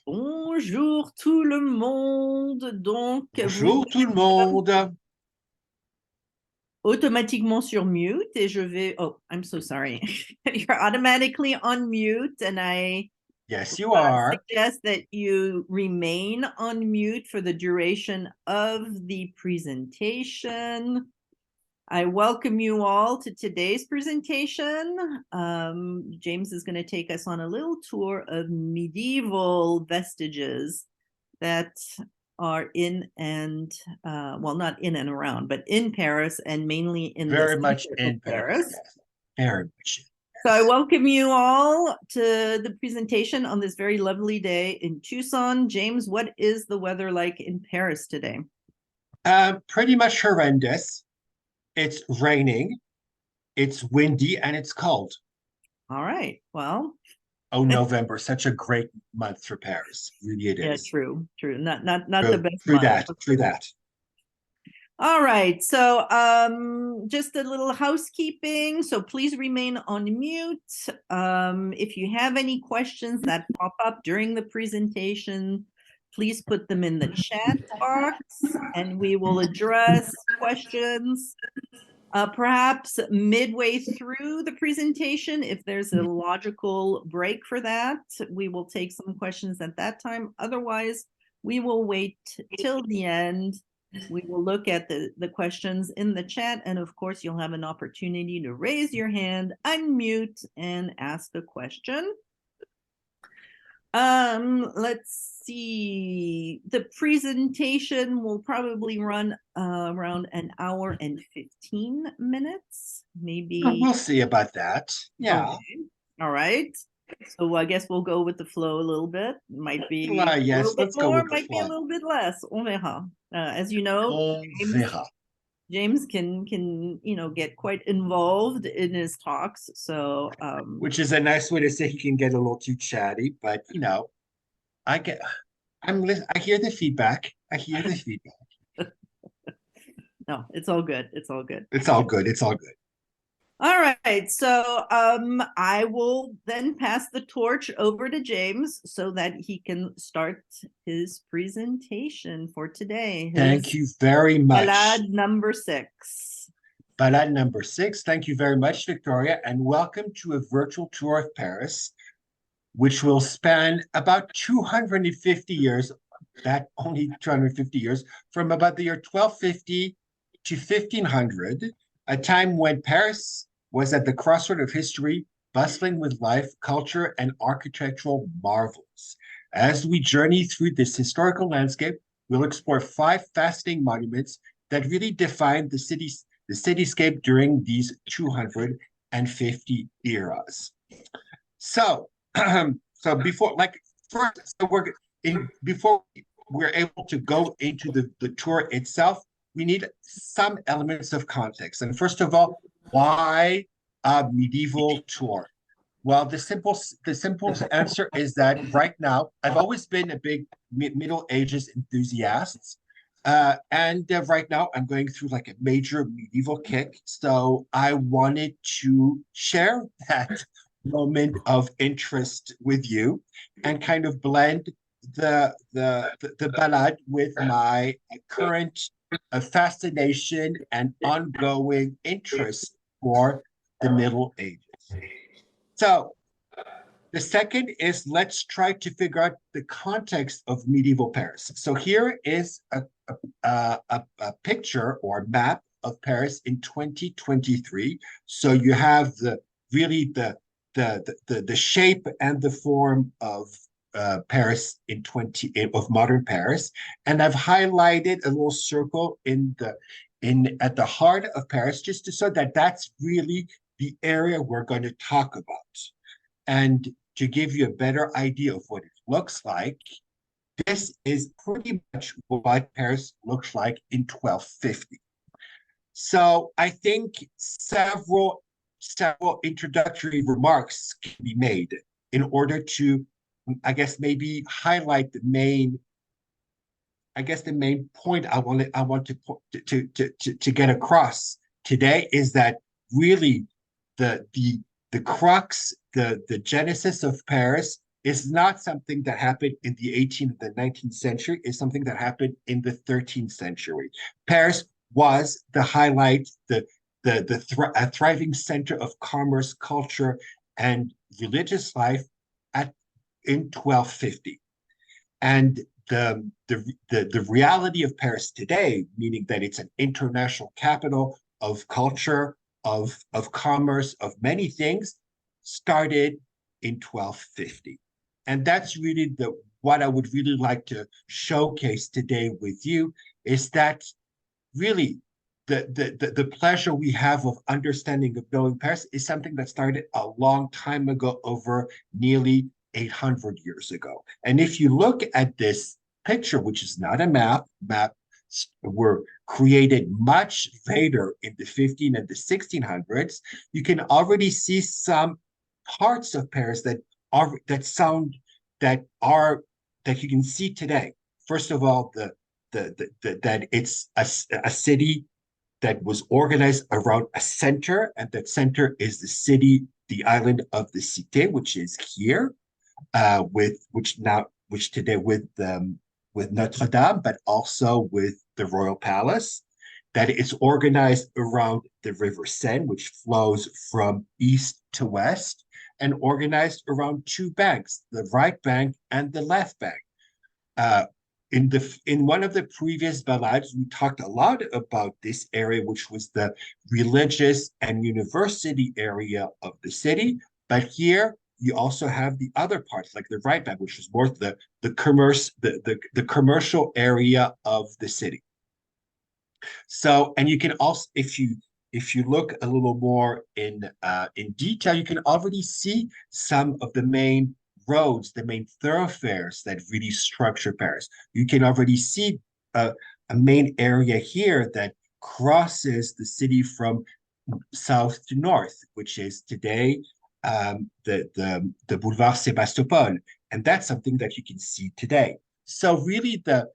Bonjour tout le monde. Donc, vous Bonjour tout le monde. automatiquement sur mute et je vais. Oh, I'm so sorry. You're automatically on mute, and I Yes, you are. suggest that you remain on mute for the duration of the presentation. I welcome you all to today's presentation. James is going to take us on a little tour of medieval vestiges that are in and well, not in and around, but in Paris, and mainly in the Very much center of in Paris. Paris. Yes. Very much. So I welcome you all to the presentation on this very lovely day in Tucson. James, what is the weather like in Paris today? Pretty much horrendous. It's raining, it's windy, and it's cold. All right. Well, Oh, November, such a great month for Paris. Really it yeah, is. true. Not the True, best true month. that, true that. All right. So just a little housekeeping. So please remain on mute. If you have any questions that pop up during the presentation, please put them in the chat box and we will address questions. Perhaps midway through the presentation, if there's a logical break for that, we will take some questions at that time. Otherwise, we will wait till the end. We will look at the questions in the chat, and of course, you'll have an opportunity to raise your hand, unmute, and ask a question. Let's see. The presentation will probably run around an hour and 15 minutes, maybe. We'll see about that. Yeah. Okay. All right. So I guess we'll go with the flow a little bit. Might be a Yes, little bit let's go more, with the might be a flow. little bit less. On verra. As you know, On James, verra. James can get quite involved in his talks. So Which is a nice way to say he can get a little too chatty, but I get I hear the feedback. I hear the feedback. no, it's all good. It's all good. It's all good. It's all good. All right, so I will then pass the torch over to James so that he can start his presentation for today. Thank you very much. Balade number 6. Balade number 6. Thank you very much, Victoria, and welcome to a virtual tour of Paris, which will span about 250 years, that only 250 years, from about the year 1250 to 1500, a time when Paris was at the crossroad of history, bustling with life, culture, and architectural marvels. As we journey through this historical landscape, we'll explore 5 fascinating monuments that really define the cityscape during these 250 eras. So, so before we're able to go into the tour itself, we need some elements of context. And first of all, why a medieval tour? Well, the simple answer is that right now, I've always been a big Middle Ages enthusiast. And right now, I'm going through like a major medieval kick. So I wanted to share that moment of interest with you and kind of blend the ballad with my current fascination and ongoing interest for the Middle Ages. So the second is let's try to figure out the context of medieval Paris. So here is a picture or map of Paris in 2023. So you have the shape and the form of Paris of modern Paris, and I've highlighted a little circle at the heart of Paris just so that that's really the area we're going to talk about. And to give you a better idea of what it looks like, this is pretty much what Paris looks like in 1250. So I think several introductory remarks can be made in order to, I guess, maybe highlight the main point I want to get across today is that really the the crux, the genesis of Paris is not something that happened in the 18th and the 19th century, it's something that happened in the 13th century. Paris was the highlight, a thriving center of commerce, culture, and religious life at in 1250. And the reality of Paris today, meaning that it's an international capital of culture, of commerce, of many things, started in 1250. And that's really what I would really like to showcase today with you is that really the pleasure we have of understanding of knowing Paris is something that started a long time ago, over nearly 800 years ago. And if you look at this picture, which is not a map were created much later in the 15 and the 1600s, you can already see some parts of Paris that are that you can see today. First of all, that it's a city that was organized around a center, and that center is the island of the Cité, which is here, which today with Notre Dame, but also with the Royal Palace. That it's organized around the River Seine, which flows from east to west, and organized around two banks, the right bank and the left bank. Uh, in one of the previous ballades, we talked a lot about this area, which was the religious and university area of the city. But here you also have the other parts, like the right bank, which is more the commercial area of the city. So, and you can also, if you look a little more in detail, you can already see some of the main roads, the main thoroughfares that really structure Paris. You can already see a main area here that crosses the city from south to north, which is today the Boulevard Sébastopol, and that's something that you can see today. So really, the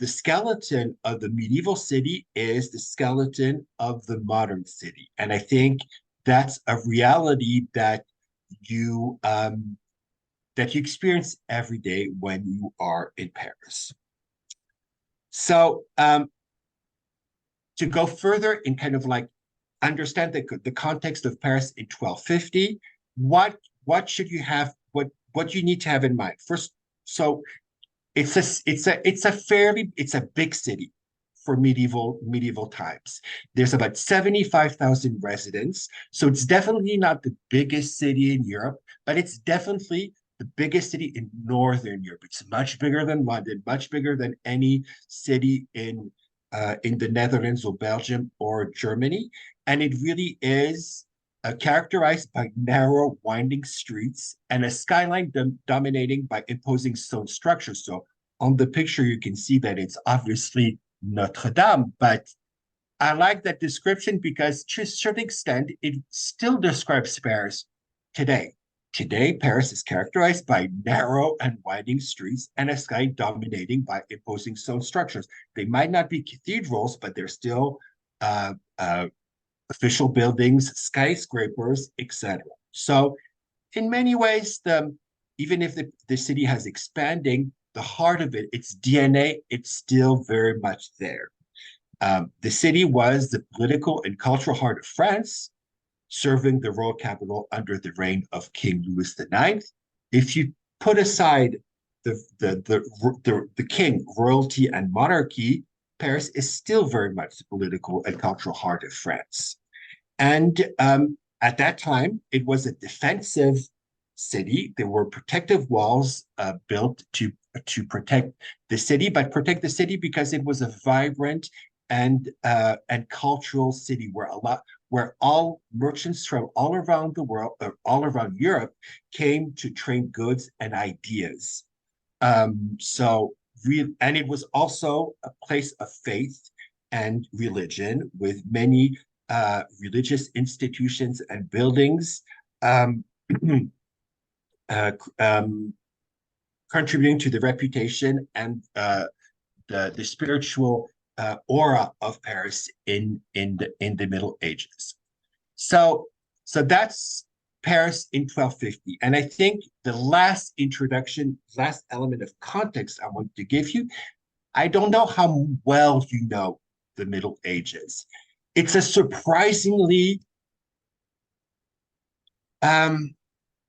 skeleton of the medieval city is the skeleton of the modern city, and I think that's a reality that you experience every day when you are in Paris. So to go further and kind of like understand the context of Paris in 1250, what should you have? What you need to have in mind first? So it's a big city for medieval times. There's about 75,000 residents, so it's definitely not the biggest city in Europe, but it's definitely the biggest city in Northern Europe. It's much bigger than London, much bigger than any city in the Netherlands or Belgium or Germany, and it really is characterized by narrow, winding streets and a skyline dominating by imposing stone structures. So on the picture, you can see that it's obviously Notre Dame, but I like that description because to a certain extent, it still describes Paris today. Today, Paris is characterized by narrow and winding streets and a sky dominating by imposing stone structures. They might not be cathedrals, but they're still uh, uh, official buildings, skyscrapers, etc. So, in many ways, even if the city has expanding, the heart of it, its DNA, it's still very much there. The city was the political and cultural heart of France, serving the royal capital under the reign of King Louis IX. If you put aside the king, royalty, and monarchy, Paris is still very much the political and cultural heart of France. And at that time, it was a defensive city. There were protective walls built to protect the city, but protect the city because it was a vibrant and cultural city where all merchants from all around the world, all around Europe, came to trade goods and ideas. And it was also a place of faith and religion with many religious institutions and buildings uh, um, contributing to the reputation and the spiritual aura of Paris in the Middle Ages. So So that's Paris in 1250. And I think the last introduction, last element of context I want to give you, I don't know how well you know the Middle Ages. It's a surprisingly um,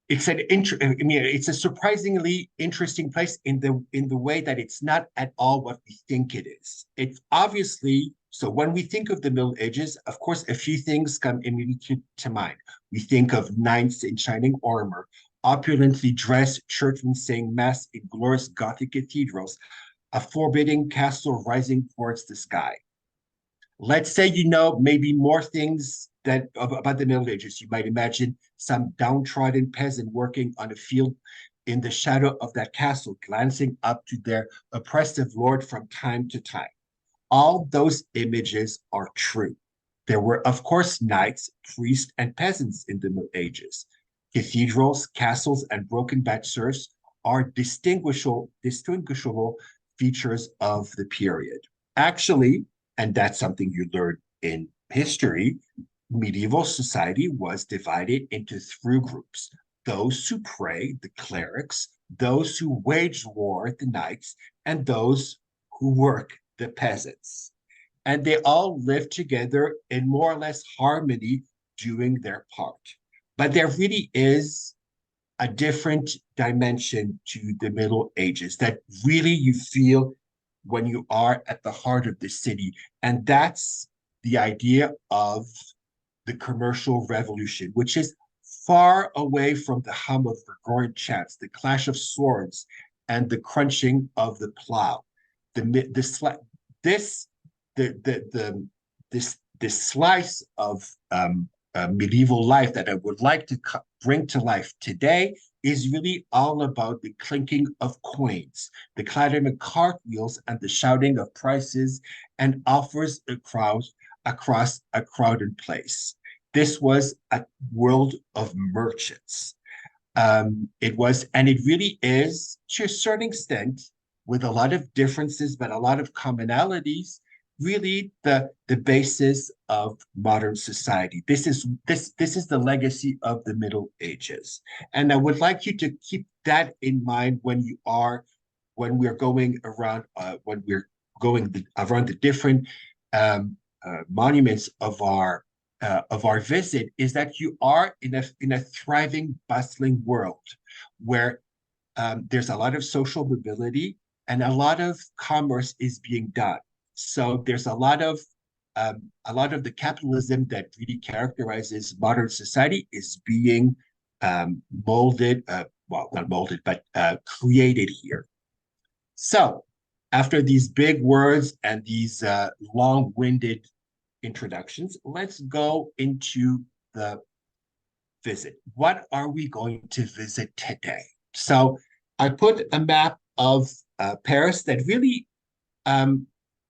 it's a surprisingly interesting place in the way that it's not at all what we think it is. It's obviously so when we think of the Middle Ages, of course, a few things come immediately to mind. We think of knights in shining armor, opulently dressed churchmen saying mass in glorious Gothic cathedrals, a forbidding castle rising towards the sky. Let's say you know maybe more things about the Middle Ages. You might imagine some downtrodden peasant working on a field in the shadow of that castle, glancing up to their oppressive lord from time to time. All those images are true. There were, of course, knights, priests, and peasants in the Middle Ages. Cathedrals, castles, and broken bâtisses are distinguishable features of the period. Actually, and that's something you learn in history, medieval society was divided into three groups: those who pray, the clerics, those who wage war, the knights, and those who work, the peasants. And they all lived together in more or less harmony doing their part. But there really is a different dimension to the Middle Ages that really you feel when you are at the heart of the city. And that's the idea of the commercial revolution, which is far away from the hum of Gregorian chants, the clash of swords, and the crunching of the plow. This this slice of medieval life that I would like to bring to life today is really all about the clinking of coins, the clattering of cartwheels, and the shouting of prices and offers across a crowded place. This was a world of merchants. And it really is, to a certain extent, with a lot of differences, but a lot of commonalities, really the basis of modern society. This is the legacy of the Middle Ages. And I would like you to keep that in mind when we're going around the different monuments of our visit, is that you are in a thriving, bustling world where there's a lot of social mobility and a lot of commerce is being done. So there's a lot of the capitalism that really characterizes modern society is being molded, well, not molded, but created here. So after these big words and these long-winded introductions, let's go into the visit. What are we going to visit today? So I put a map of Paris that really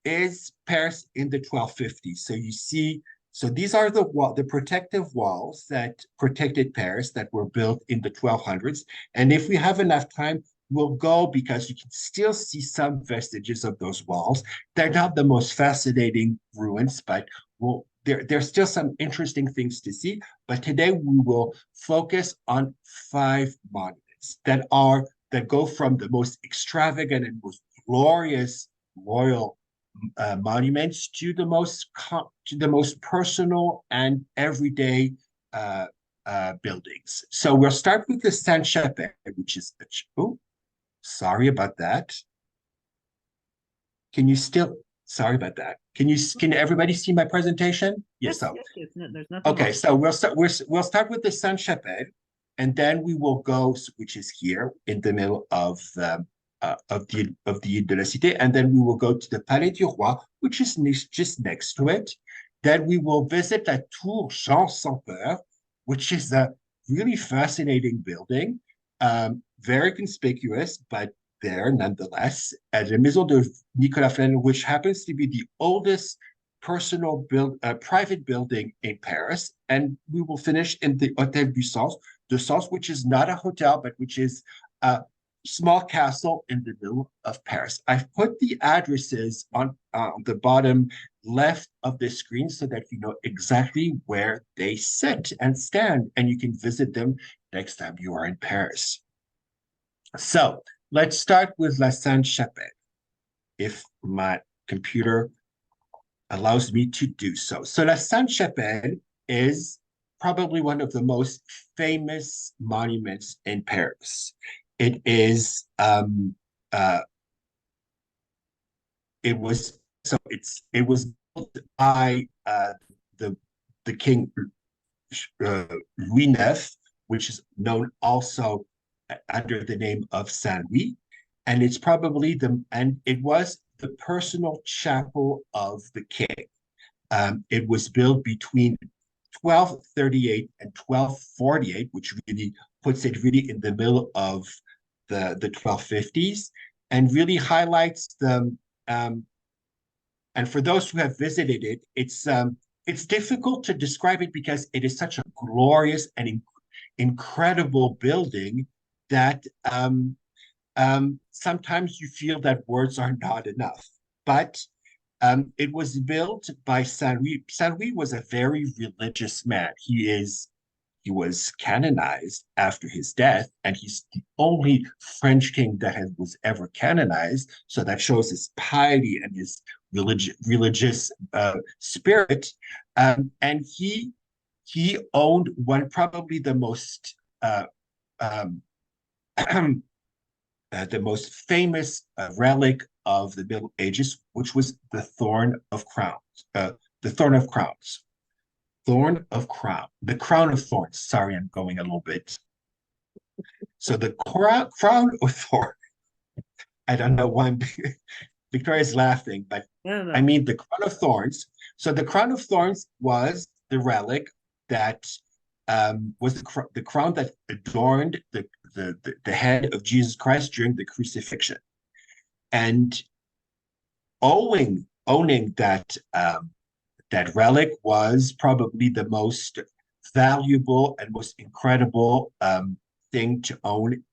is Paris in the 1250s. So you see, so these are the protective walls that protected Paris that were built in the 1200s. And if we have enough time, we'll go because you can still see some vestiges of those walls. They're not the most fascinating ruins, but there's still some interesting things to see. But today we will focus on 5 monuments that go from the most extravagant and most glorious royal monuments to the most personal and everyday buildings. So we'll start with the Sainte-Chapelle, which is sorry about that. Sorry about that. Can everybody see my presentation? Yes. So yes, there's nothing okay. wrong. So we'll start with the Sainte-Chapelle, and then we will go, which is here in the middle of the Ile de la Cité, and then we will go to the Palais du Roi, which is just next to it. Then we will visit la Tour Jean Sans Peur, which is a really fascinating building, very conspicuous, but there nonetheless, at the Maison de Nicolas Flamel, which happens to be the oldest private building in Paris. And we will finish in the Hôtel du Sens, which is not a hotel, but which is a small castle in the middle of Paris. I've put the addresses on the bottom left of the screen so that you know exactly where they sit and stand, and you can visit them next time you are in Paris. So let's start with La Sainte-Chapelle, if my computer allows me to do so. So La Sainte-Chapelle is probably one of the most famous monuments in Paris. It is uh it was it was built by the the king Louis IX, which is known also under the name of Saint Louis, and it was the personal chapel of the king. It was built between 1238 and 1248, which really puts it really in the middle of the 1250s, and really highlights the and for those who have visited it, it's difficult to describe it because it is such a glorious and incredible building that sometimes you feel that words are not enough. But it was built by Saint Louis. Saint Louis was a very religious man. He was canonized after his death, and he's the only French king that was ever canonized. So that shows his piety and his religious spirit. And he owned one probably um, the most famous relic of the Middle Ages, which was the Thorn of Crowns. The Thorn of Crowns. Thorn of Crown. The Crown of Thorns. Sorry, I'm going a little bit. So the crown of thorns. I don't know why Victoria's laughing, but No, I no. mean the crown of thorns. So the crown of thorns was the relic that was the crown that adorned the head of Jesus Christ during the crucifixion. And owning that relic was probably the most valuable and most incredible thing to own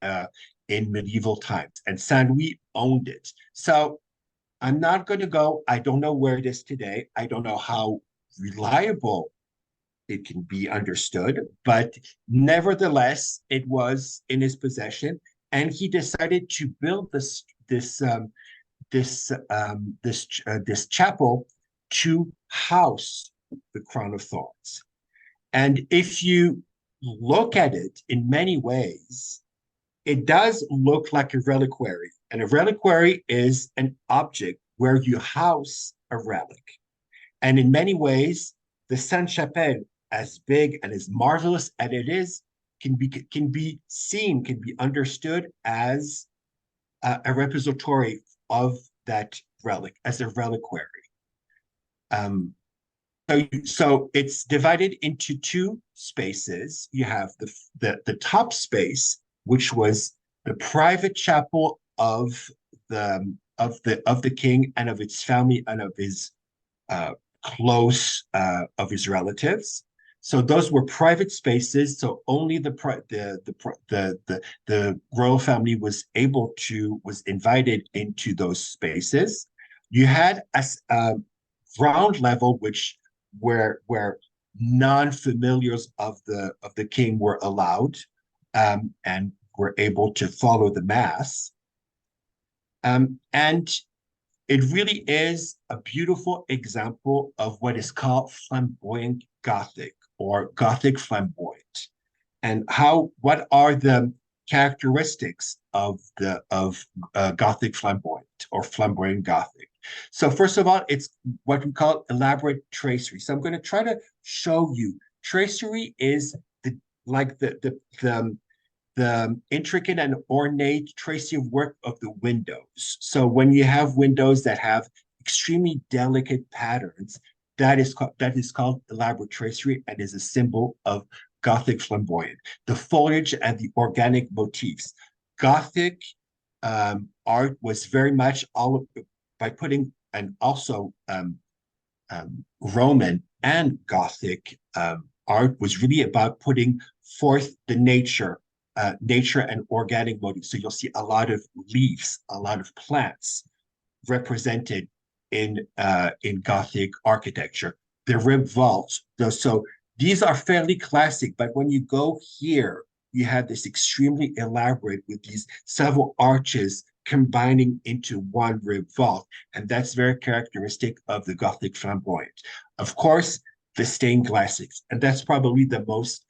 in medieval times. And Saint Louis owned it. So I'm not going to go. I don't know where it is today. I don't know how reliable it can be understood, but nevertheless, it was in his possession, and he decided to build this chapel to house the crown of thorns. And if you look at it in many ways, it does look like a reliquary. And a reliquary is an object where you house a relic. And in many ways, the Sainte Chapelle, as big and as marvelous as it is, can be seen, can be understood as a repository of that relic, as a reliquary. Um, so it's divided into two spaces. You have the top space, which was the private chapel of the king and of its family and of his close of his relatives. So those were private spaces. So only the royal family was invited into those spaces. You had a ground level, where non-familiars of the king were allowed and were able to follow the mass. And it really is a beautiful example of what is called flamboyant Gothic or Gothic flamboyant. And what are the characteristics of Gothic flamboyant or flamboyant Gothic? So first of all, it's what we call elaborate tracery. So I'm going to try to show you. Tracery is the intricate and ornate tracery work of the windows. So when you have windows that have extremely delicate patterns, that is called elaborate tracery and is a symbol of Gothic flamboyant. The foliage and the organic motifs. Gothic art was very much by putting, and also Roman and Gothic art was really about putting forth the nature and organic motifs. So you'll see a lot of leaves, a lot of plants represented in Gothic architecture. The rib vaults. So these are fairly classic, but when you go here, you have this extremely elaborate with these several arches combining into one rib vault, and that's very characteristic of the Gothic flamboyant. Of course, the stained glasses, and that's probably the most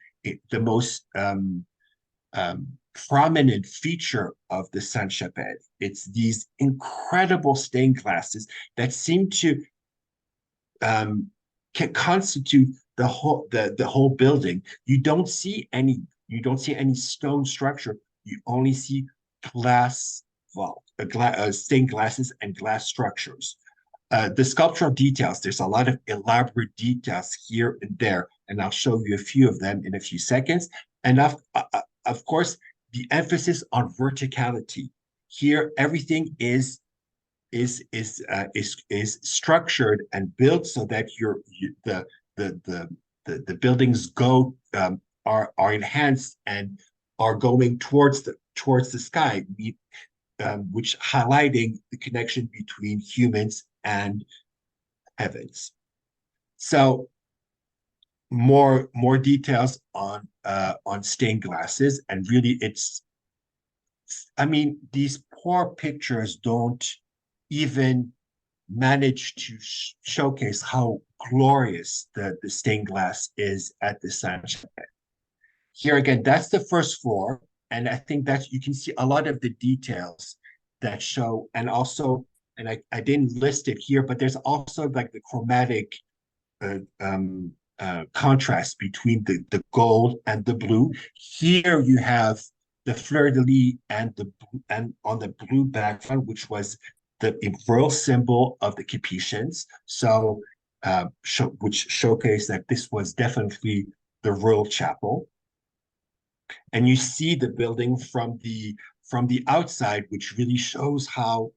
prominent feature of the Sainte-Chapelle. It's these incredible stained glasses that seem to can constitute the whole building. You don't see any stone structure. You only see glass stained glasses and glass structures. The sculptural details, there's a lot of elaborate details here and there, and I'll show you a few of them in a few seconds. And of course, the emphasis on verticality. Here, everything is structured and built so that the buildings are enhanced and are going towards the sky, which highlighting the connection between humans and heavens. So more details on stained glasses, and really these poor pictures don't even manage to showcase how glorious the stained glass is at the Sainte-Chapelle. Here again, that's the first floor, and I think that you can see a lot of the details that show, and also, and I didn't list it here, but there's also like the chromatic contrast between the gold and the blue. Here you have the fleur-de-lis and on the blue background, which was the royal symbol of the Capetians. So, which showcased that this was definitely the royal chapel. And you see the building from the outside, which really shows how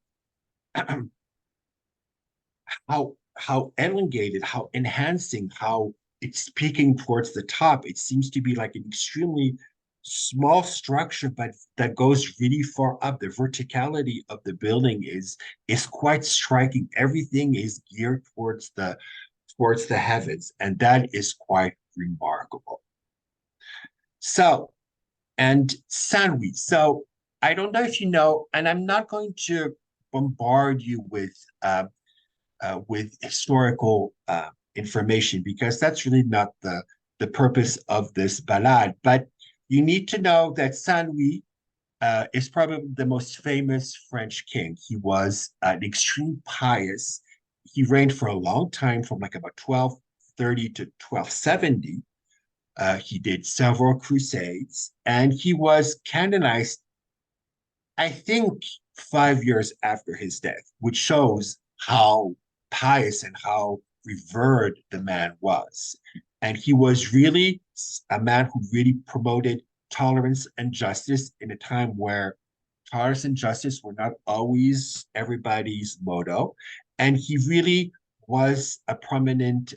how elongated, how enhancing, how it's peaking towards the top. It seems to be like an extremely small structure, but that goes really far up. The verticality of the building is quite striking. Everything is geared towards the heavens, and that is quite remarkable. So, and Saint-Louis. So I don't know if you know, and I'm not going to bombard you with historical information, because that's really not the purpose of this balade. But you need to know that Saint-Louis is probably the most famous French king. He was an extreme pious. He reigned for a long time, from like about 1230 to 1270. He did several crusades, and he was canonized, I think, 5 years after his death, which shows how pious and how revered the man was. And he was really a man who really promoted tolerance and justice in a time where tolerance and justice were not always everybody's motto. And he really was a prominent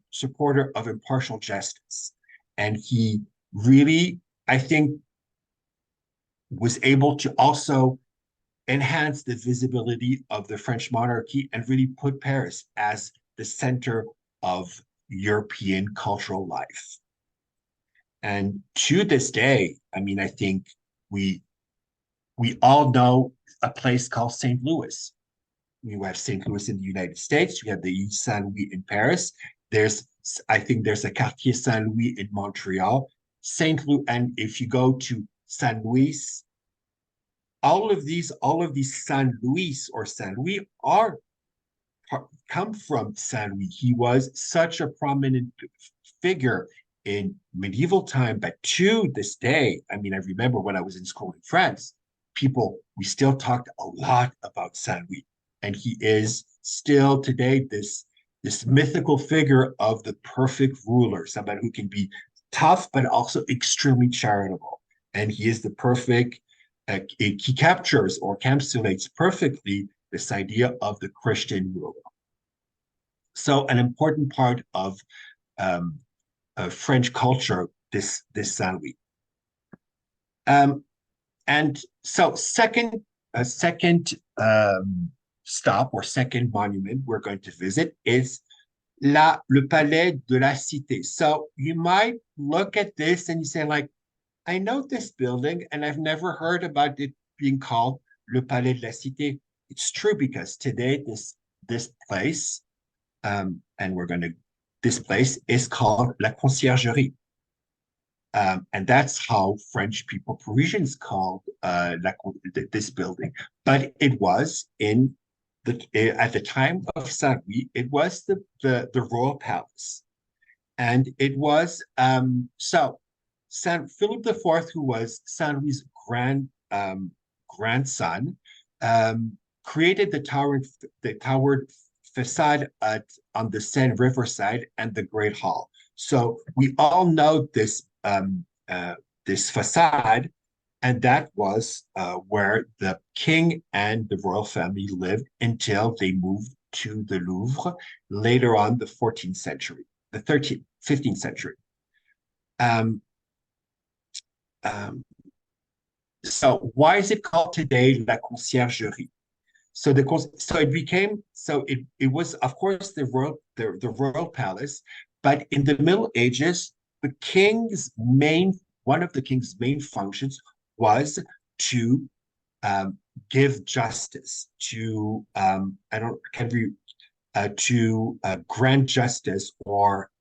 supporter of impartial justice. And he really, I think, was able to also enhance the visibility of the French monarchy and really put Paris as the center of European cultural life. And to this day, I think we all know a place called St. Louis. You have St. Louis in the United States. You have the Saint Louis in Paris. I think there's a Quartier Saint Louis in Montreal. St. Louis, and if you go to Saint Louis, all of these Saint Louis or Saint Louis come from Saint Louis. He was such a prominent figure in medieval time, but to this day, I remember when I was in school in France, we still talked a lot about Saint Louis, and he is still today this mythical figure of the perfect ruler, somebody who can be tough but also extremely charitable, and he is the perfect. He captures or encapsulates perfectly this idea of the Christian ruler. So, an important part of French culture, this Saint Louis. And so, second stop or second monument we're going to visit is le Palais de la Cité. So you might look at this and you say, like, I know this building and I've never heard about it being called le Palais de la Cité. It's true because today this place, and this place is called La Conciergerie. And that's how French people, Parisians called this building. But it was at the time of Saint Louis, it was the royal palace. And it was so Saint Philip IV, who was Saint Louis' grandson, created the towered facade on the Seine River side and the Great Hall. So we all know this facade, and that was where the king and the royal family lived until they moved to the Louvre later on the 14th century, the 13th, 15th century. Um, um, so why is it called today La Conciergerie? It was of course the royal palace, but in the Middle Ages, one of the king's main functions was to give justice, to I don't can we to grant justice or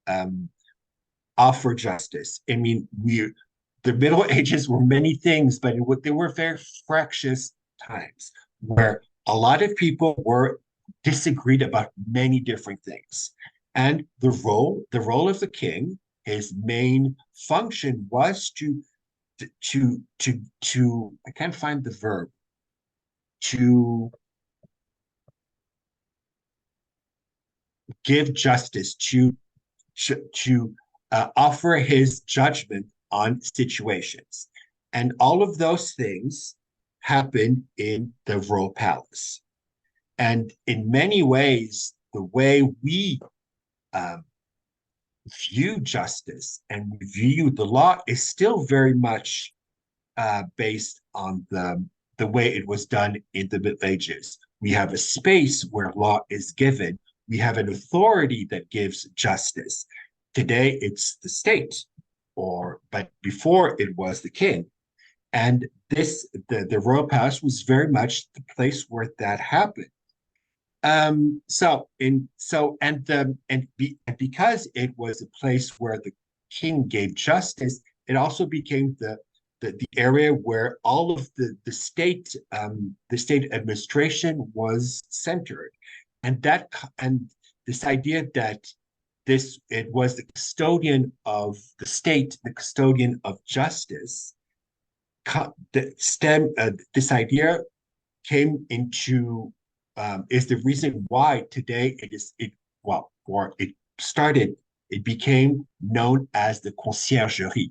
offer justice. I mean, the Middle Ages were many things, but they were very fractious times where a lot of people were disagreed about many different things. And the role of the king, his main function was to I can't find the verb, to give justice, to offer his judgment on situations. And all of those things happened in the royal palace. And in many ways, the way we view justice and we view the law is still very much based on the way it was done in the Middle Ages. We have a space where law is given. We have an authority that gives justice. Today, it's the state, but before it was the king. And the royal palace was very much the place where that happened. And because it was a place where the king gave justice, it also became the area where all of the state administration was centered, and this idea that it was the custodian of the state, the custodian of justice. This idea came into is the reason why today it became known as the conciergerie.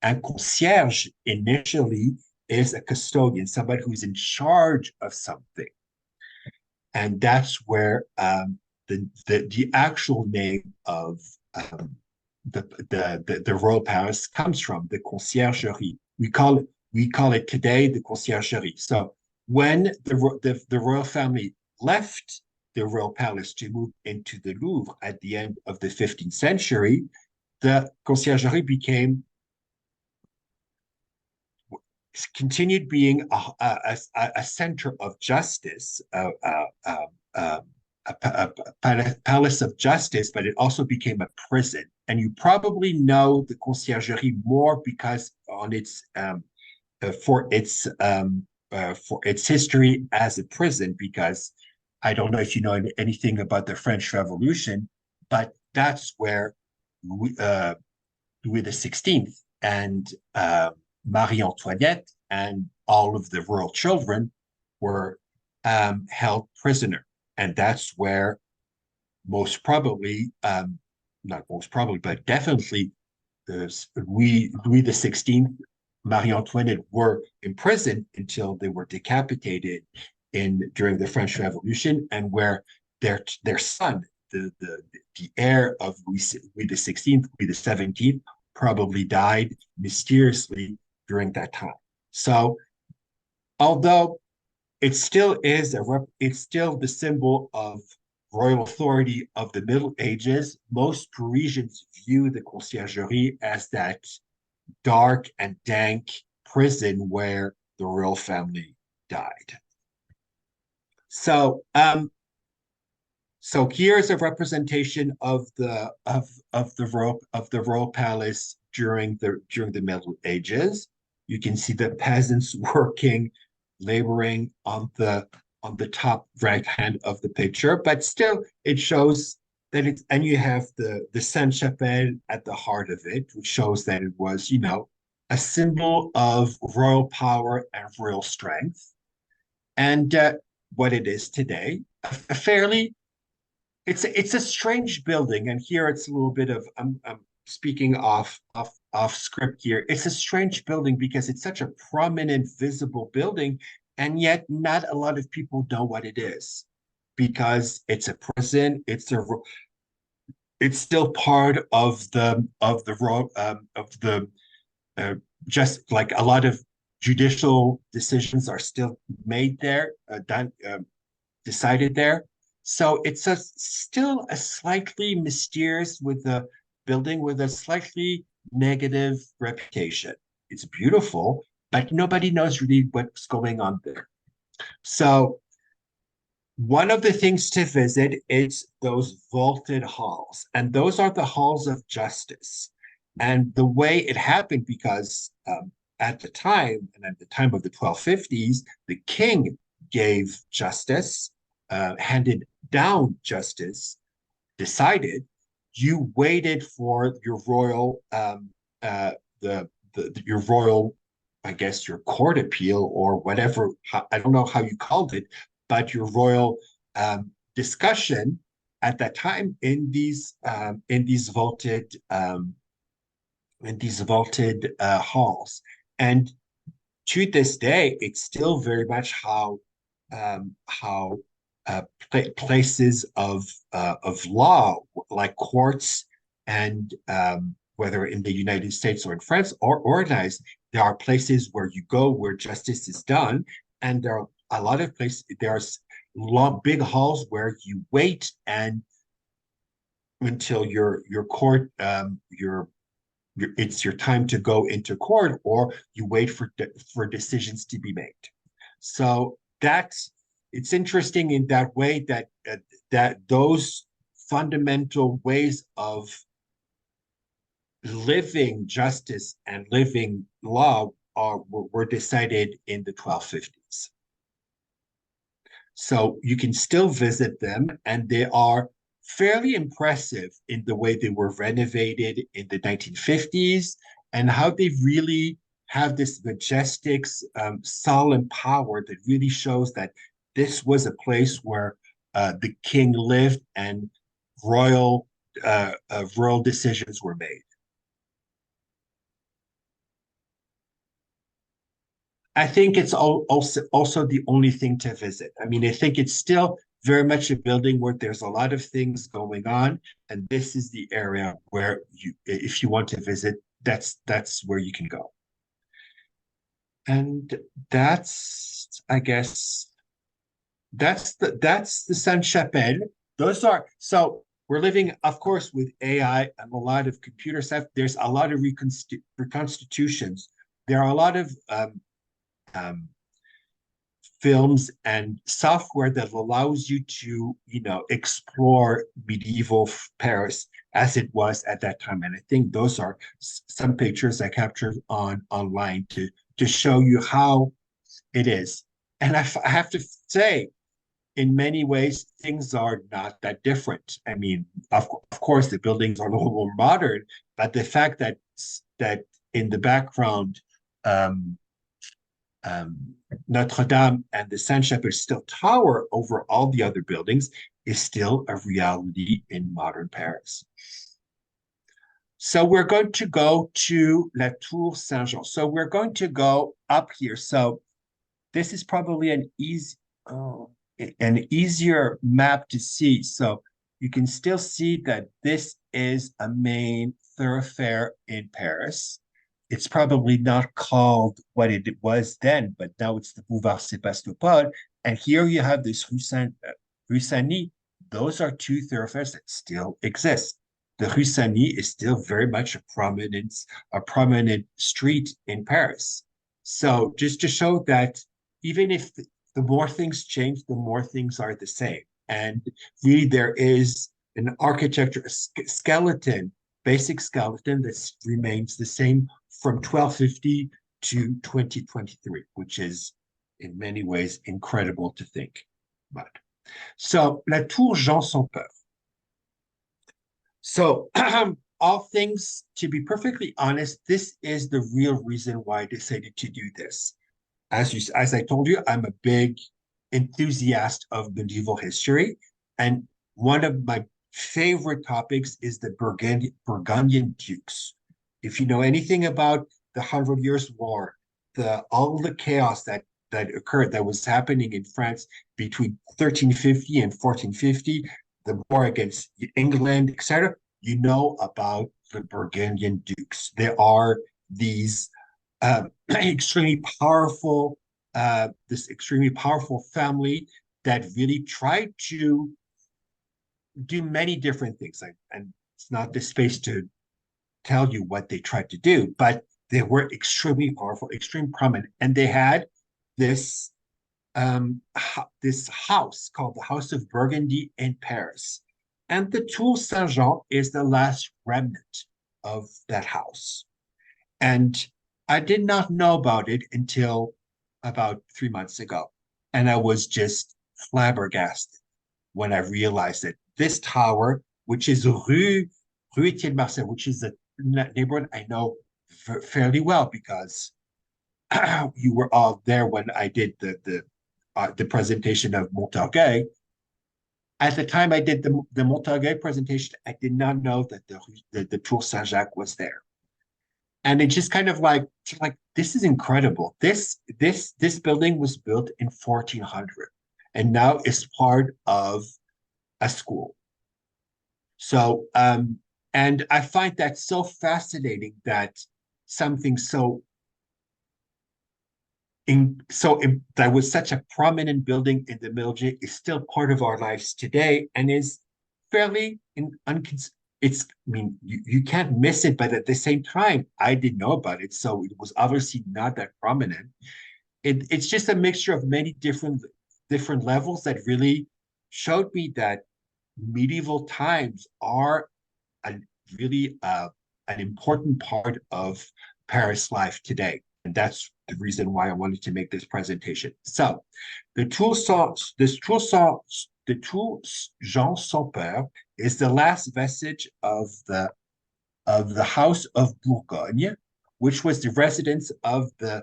And concierge initially is a custodian, somebody who's in charge of something. And that's where the actual name of the royal palace comes from, the conciergerie. We call it today the conciergerie. So when the royal family left the royal palace to move into the Louvre at the end of the 15th century, the conciergerie continued being a center of justice, a palace of justice, but it also became a prison. And you probably know the conciergerie more because for its history as a prison, because I don't know if you know anything about the French Revolution, but that's where Louis XVI and Marie Antoinette and all of the royal children were held prisoner. And that's where most probably, not most probably, but definitely Louis XVI, Marie Antoinette were imprisoned until they were decapitated during the French Revolution, and where their son, the heir of Louis XVI, Louis XVII, probably died mysteriously during that time. So, although it still is it's still the symbol of royal authority of the Middle Ages. Most Parisians view the Conciergerie as that dark and dank prison where the royal family died. So, so here's a representation of the royal palace during the Middle Ages. You can see the peasants working, laboring on the top right hand of the picture, but still it shows that it's and you have the Sainte Chapelle at the heart of it, which shows that it was, you know, a symbol of royal power and royal strength, and what it is today, a fairly it's a strange building, and here it's a little bit of I'm speaking off script here. It's a strange building because it's such a prominent, visible building, and yet not a lot of people know what it is because it's a prison. It's still part of the of the just like a lot of judicial decisions are still made there, decided there. So it's still a slightly mysterious with a building with a slightly negative reputation. It's beautiful, but nobody knows really what's going on there. So one of the things to visit is those vaulted halls, and those are the halls of justice. And the way it happened, because at the time, and at the time of the 1250s, the king gave justice, handed down justice, decided. You waited for your royal, your royal, I guess your court appeal or whatever. I don't know how you called it, but your royal discussion at that time in these vaulted halls. And to this day, it's still very much how places of law, like courts, and whether in the United States or in France, are organized. There are places where you go where justice is done, and there are a lot of places. There's long, big halls where you wait and until your court it's your time to go into court, or you wait for decisions to be made. So that's it's interesting in that way that that those fundamental ways of living justice and living law were decided in the 1250s. So you can still visit them, and they are fairly impressive in the way they were renovated in the 1950s and how they really have this majestic, solemn power that really shows that this was a place where the king lived and royal royal decisions were made. I think it's also the only thing to visit. I mean, I think it's still very much a building where there's a lot of things going on, and this is the area where if you want to visit, that's where you can go. And I guess, that's the Sainte Chapelle. Those are so we're living, of course, with AI and a lot of computer stuff. There's a lot of reconstitutions. There are a lot of um, films and software that allows you to, you know, explore medieval Paris as it was at that time. And I think those are some pictures I captured online to show you how it is. And I have to say, in many ways, things are not that different. I mean, of course, the buildings are a little more modern, but the fact that in the background, um, Notre Dame and the Sainte Chapelle still tower over all the other buildings is still a reality in modern Paris. So we're going to go to La Tour Saint-Jean. So we're going to go up here. So this is probably an easier map to see. So you can still see that this is a main thoroughfare in Paris. It's probably not called what it was then, but now it's the Boulevard Sébastopol. And here you have this Rue Saint-Denis. Those are two thoroughfares that still exist. The Rue Saint-Denis is still very much a prominent street in Paris. So just to show that even if the more things change, the more things are the same. And really, there is an architecture, skeleton, basic skeleton that remains the same from 1250 to 2023, which is in many ways incredible to think about. So, La Tour Jean Sans Peur. So, all things, to be perfectly honest, this is the real reason why I decided to do this. As I told you, I'm a big enthusiast of medieval history, and one of my favorite topics is the Burgundian dukes. If you know anything about the Hundred Years' War, all the chaos that occurred, that was happening in France between 1350 and 1450, the war against England, etc., you know about the Burgundian dukes. There are these extremely powerful, this extremely powerful family that really tried to do many different things. And it's not the space to tell you what they tried to do, but they were extremely powerful, extremely prominent, and they had this this house called the House of Burgundy in Paris, and the Tour Saint Jean is the last remnant of that house. And I did not know about it until about 3 months ago, and I was just flabbergasted when I realized that this tower, which is Rue Etienne Marcel, which is a neighborhood I know fairly well because you were all there when I did the presentation of Montorgueil. At the time I did the Montorgueil presentation, I did not know that the Tour Saint Jacques was there, and it just kind of like this is incredible. This building was built in 1400, and now it's part of a school. So and I find that so fascinating that something that was such a prominent building in the Middle Ages is still part of our lives today and is fairly it's I mean you can't miss it, but at the same time I didn't know about it, so it was obviously not that prominent. It's just a mixture of many different levels that really showed me that medieval times are a really an important part of Paris life today. And that's the reason why I wanted to make this presentation. So the Tour Jean Sans Peur is the last vestige of the House of Bourgogne, which was the residence of the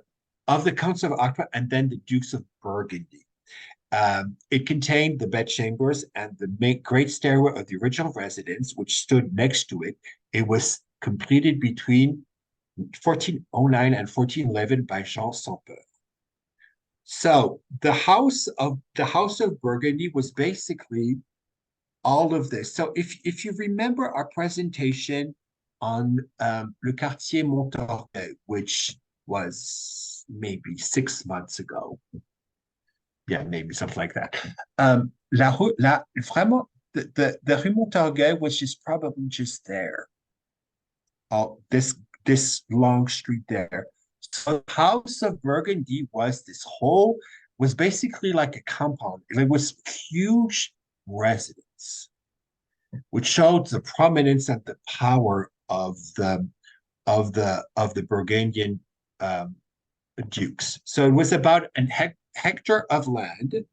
Counts of Artois and then the Dukes of Burgundy. It contained the bedchambers and the great stairway of the original residence, which stood next to it. It was completed between 1409 and 1411 by Jean Sans Peur. So the House of Burgundy was basically all of this. So if you remember our presentation on Le Quartier Montorgueil, which was maybe 6 months ago, yeah, maybe something like that. Vraiment, the Rue Montorgueil was just probably just there. Oh, this long street there. So the House of Burgundy was basically like a compound. It was huge residence, which showed the prominence and the power of the Burgundian dukes. So it was about an hectare of land,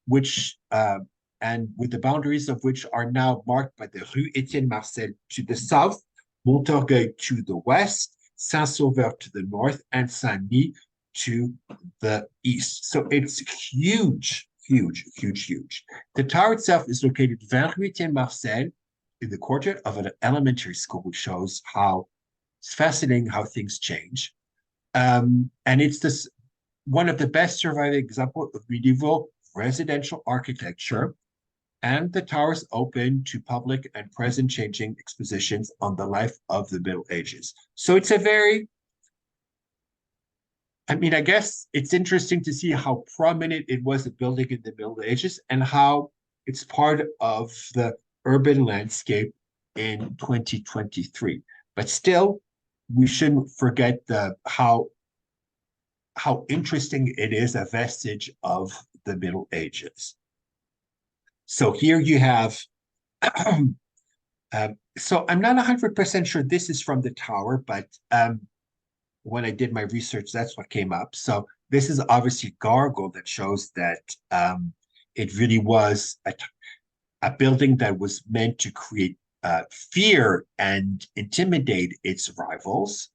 which and with the boundaries of which are now marked by the Rue Etienne Marcel to the south, Montorgueil to the west, Saint-Sauveur to the north, and Saint-Denis to the east. So it's huge, huge, huge, huge. The tower itself is located 20 Rue Etienne Marcel in the courtyard of an elementary school, which shows how it's fascinating how things change. And it's one of the best surviving examples of medieval residential architecture, and the tower is open to public and present changing expositions on the life of the Middle Ages. So it's a very I mean, I guess it's interesting to see how prominent it was a building in the Middle Ages and how it's part of the urban landscape in 2023. But still, we shouldn't forget the how interesting it is, a vestige of the Middle Ages. So here you have, so I'm not 100% sure this is from the tower, but when I did my research, that's what came up. So this is obviously Gargoyle that shows that it really was a building that was meant to create fear and intimidate its rivals.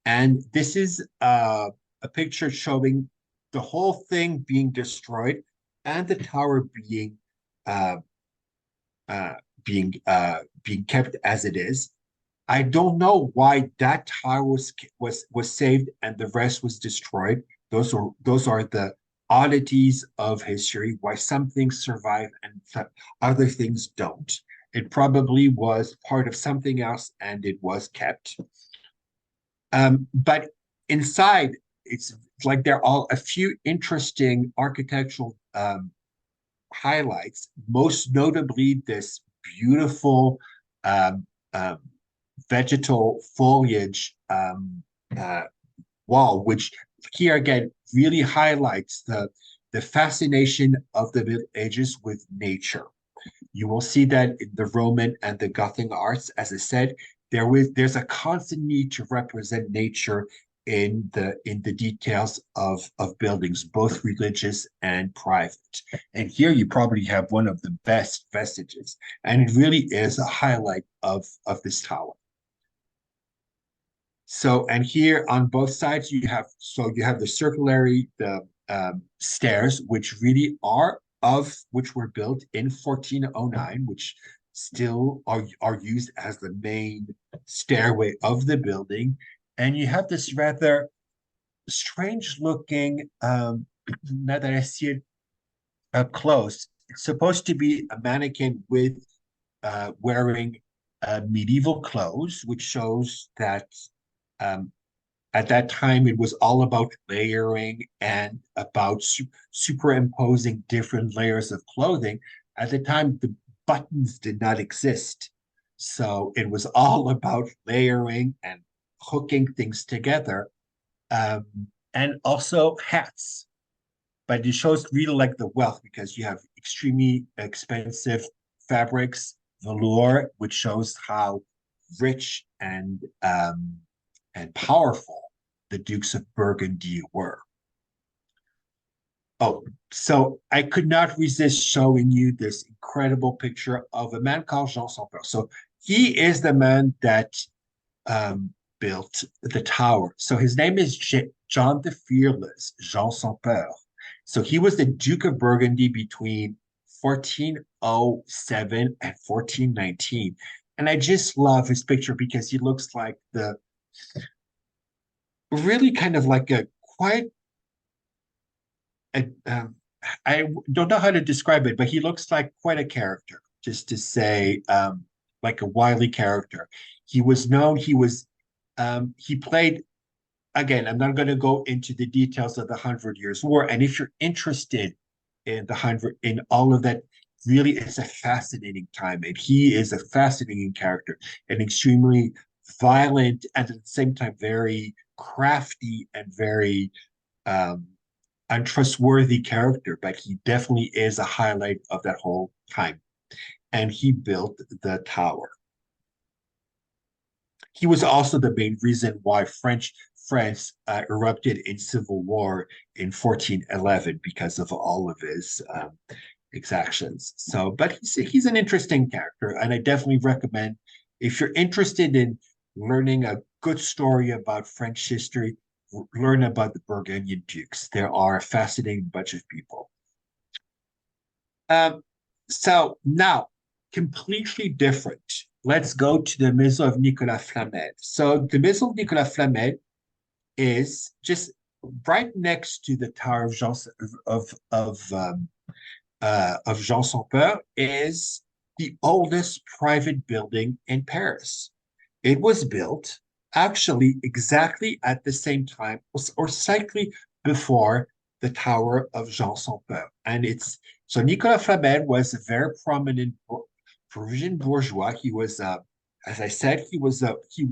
And this is a picture showing the whole thing being destroyed and the tower uh, uh, being kept as it is. I don't know why that tower was saved and the rest was destroyed. Those are the oddities of history. Why some things survive and other things don't. It probably was part of something else and it was kept. But inside, it's like there are a few interesting architectural highlights, most notably this beautiful um, um, vegetal foliage uh, wall, which here again really highlights the fascination of the Middle Ages with nature. You will see that in the Roman and the Gothic arts. As I said, there's a constant need to represent nature in the details of buildings, both religious and private. And here you probably have one of the best vestiges, and it really is a highlight of this tower. So, and here on both sides, you have the circulary, the stairs, which really are which were built in 1409, which still are used as the main stairway of the building. And you have this rather strange looking, now that I see it up close, it's supposed to be a mannequin with wearing medieval clothes, which shows that um, at that time it was all about layering and about superimposing different layers of clothing. At the time, the buttons did not exist. So it was all about layering and hooking things together. Um, and also hats. But it shows really like the wealth because you have extremely expensive fabrics, velour, which shows how rich and powerful the Dukes of Burgundy were. Oh, so I could not resist showing you this incredible picture of a man called Jean Sans Peur. So he is the man that um, built the tower. So his name is John the Fearless, Jean Sans Peur. So he was the Duke of Burgundy between 1407 and 1419. And I just love his picture because he looks like the really kind of like a quite a, I don't know how to describe it, but he looks like quite a character, just to say, like a wily character. He was known, he played, again, I'm not going to go into the details of the Hundred Years' War. And if you're interested in in all of that, really, it's a fascinating time. And he is a fascinating character, an extremely violent and at the same time very crafty and very um, untrustworthy character, but he definitely is a highlight of that whole time. And he built the tower. He was also the main reason why France erupted in civil war in 1411 because of all of his exactions. So, but he's an interesting character, and I definitely recommend if you're interested in learning a good story about French history, learn about the Burgundian dukes. There are a fascinating bunch of people. Um, so now, completely different. Let's go to the Maison of Nicolas Flamel. So the Maison of Nicolas Flamel is just right next to the Tower of of Jean Sans Peur. Is the oldest private building in Paris. It was built actually exactly at the same time, or slightly before the Tower of Jean Sans Peur. And it's so Nicolas Flamel was a very prominent Parisian bourgeois. He was, as I said, he was he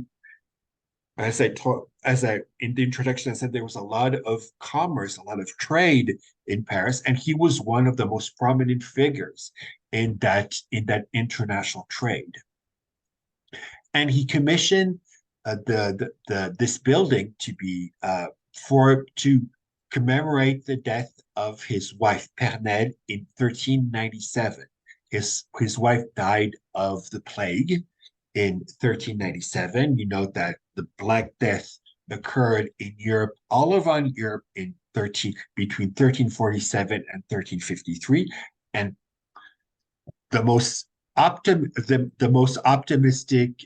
as I taught, as I in the introduction, I said there was a lot of commerce, a lot of trade in Paris, and he was one of the most prominent figures in that international trade. And he commissioned this building to be for to commemorate the death of his wife Pernelle in 1397. His wife died of the plague in 1397. You know that the Black Death occurred in Europe, all around Europe in 13 between 1347 and 1353, and the most the most optimistic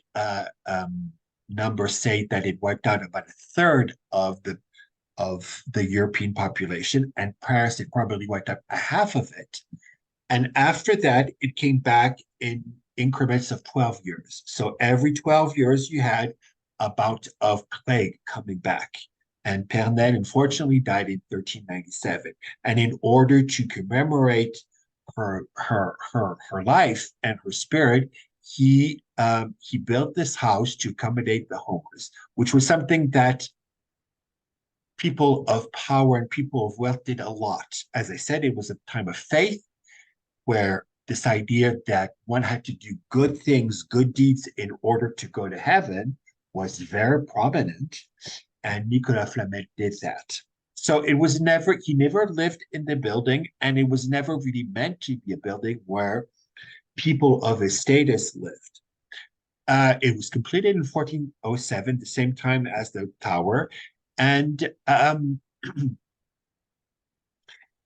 numbers say that it wiped out about a third of the European population, and Paris it probably wiped out a half of it. And after that, it came back in increments of 12 years. So every 12 years, you had a bout of plague coming back. And Pernelle, unfortunately, died in 1397. And in order to commemorate her life and her spirit, he built this house to accommodate the homeless, which was something that people of power and people of wealth did a lot. As I said, it was a time of faith where this idea that one had to do good things, good deeds in order to go to heaven was very prominent, and Nicolas Flamel did that. So it was never, he never lived in the building, and it was never really meant to be a building where people of his status lived. It was completed in 1407, the same time as the tower, and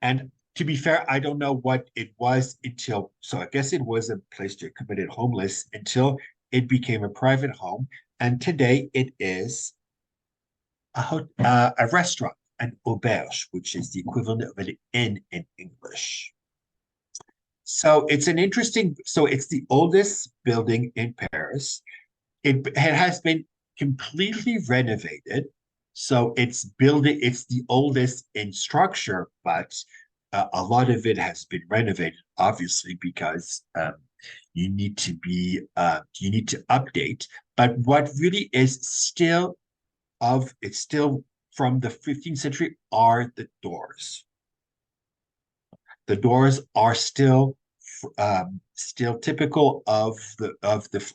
and to be fair, I don't know what it was until, so I guess it was a place to accommodate homeless until it became a private home. And today it is a restaurant, an auberge, which is the equivalent of an inn in English. So it's an interesting, so it's the oldest building in Paris. It has been completely renovated. So it's the oldest in structure, but a lot of it has been renovated, obviously, because you need to update. But what really is still it's still from the 15th century are the doors. The doors are still typical of the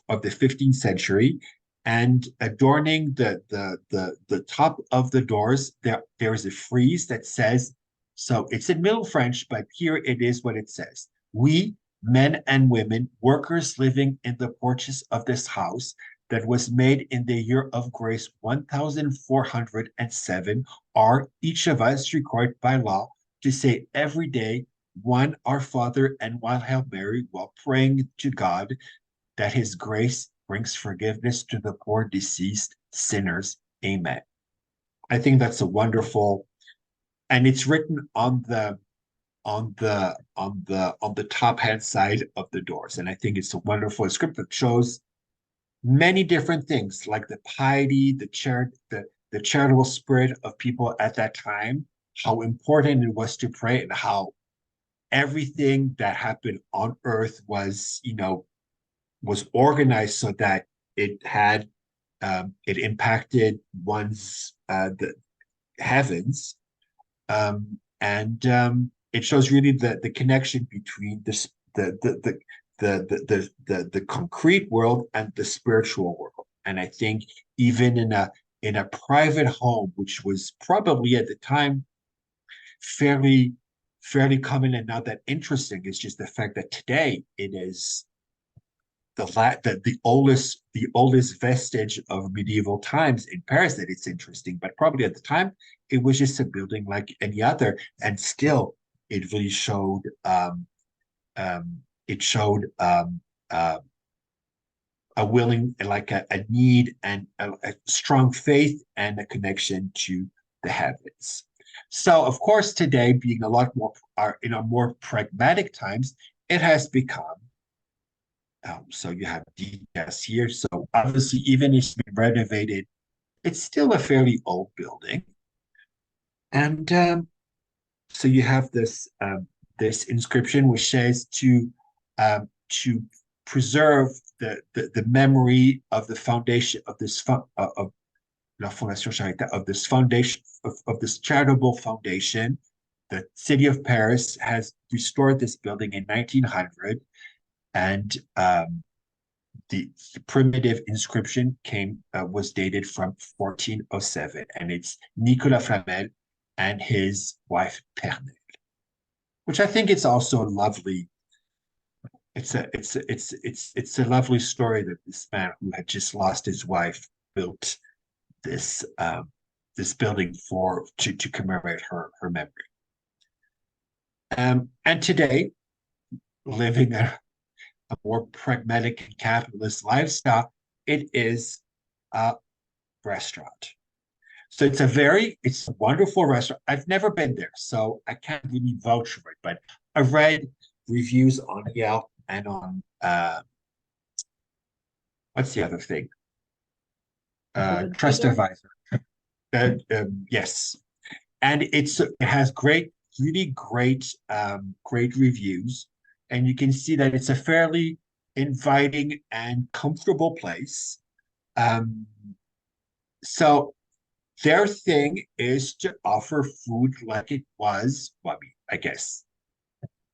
15th century, and adorning the top of the doors, there is a frieze that says, so it's in Middle French, but here it is what it says: "We, men and women, workers living in the porches of this house that was made in the year of grace 1407, are each of us required by law to say every day one Our Father and one Hail Mary while praying to God that his grace brings forgiveness to the poor deceased sinners. Amen." I think that's a wonderful, and it's written on the top hand side of the doors. And I think it's a wonderful script that shows many different things like the piety, the charitable spirit of people at that time, how important it was to pray, and how everything that happened on earth was, was organized so that it impacted one's the heavens, and it shows really the connection between the concrete world and the spiritual world. And I think even in a private home, which was probably at the time fairly common and not that interesting, is just the fact that today it is the oldest vestige of medieval times in Paris that it's interesting. But probably at the time it was just a building like any other, and still it really showed it showed a willing, like a need and a strong faith and a connection to the heavens. So, of course, today being a lot more in a more pragmatic times, it has become. So you have details here. So obviously, even if it's been renovated it's still a fairly old building. And so you have this inscription which says to preserve the memory of the foundation of this of la fondation charitaire of this foundation of this charitable foundation. The city of Paris has restored this building in 1900, and the primitive inscription was dated from 1407, and it's Nicolas Flamel and his wife Pernelle, which I think is also lovely. It's a lovely story that this man who had just lost his wife built this this building to commemorate her memory. And today, living a more pragmatic and capitalist lifestyle, it is a restaurant. So it's a wonderful restaurant. I've never been there, so I can't really vouch for it, but I've read reviews on Yelp and on what's the other thing? Trust Advisor. Yes, and it has really great reviews, and you can see that it's a fairly inviting and comfortable place. Um, so their thing is to offer food like it was. Well, I mean, I guess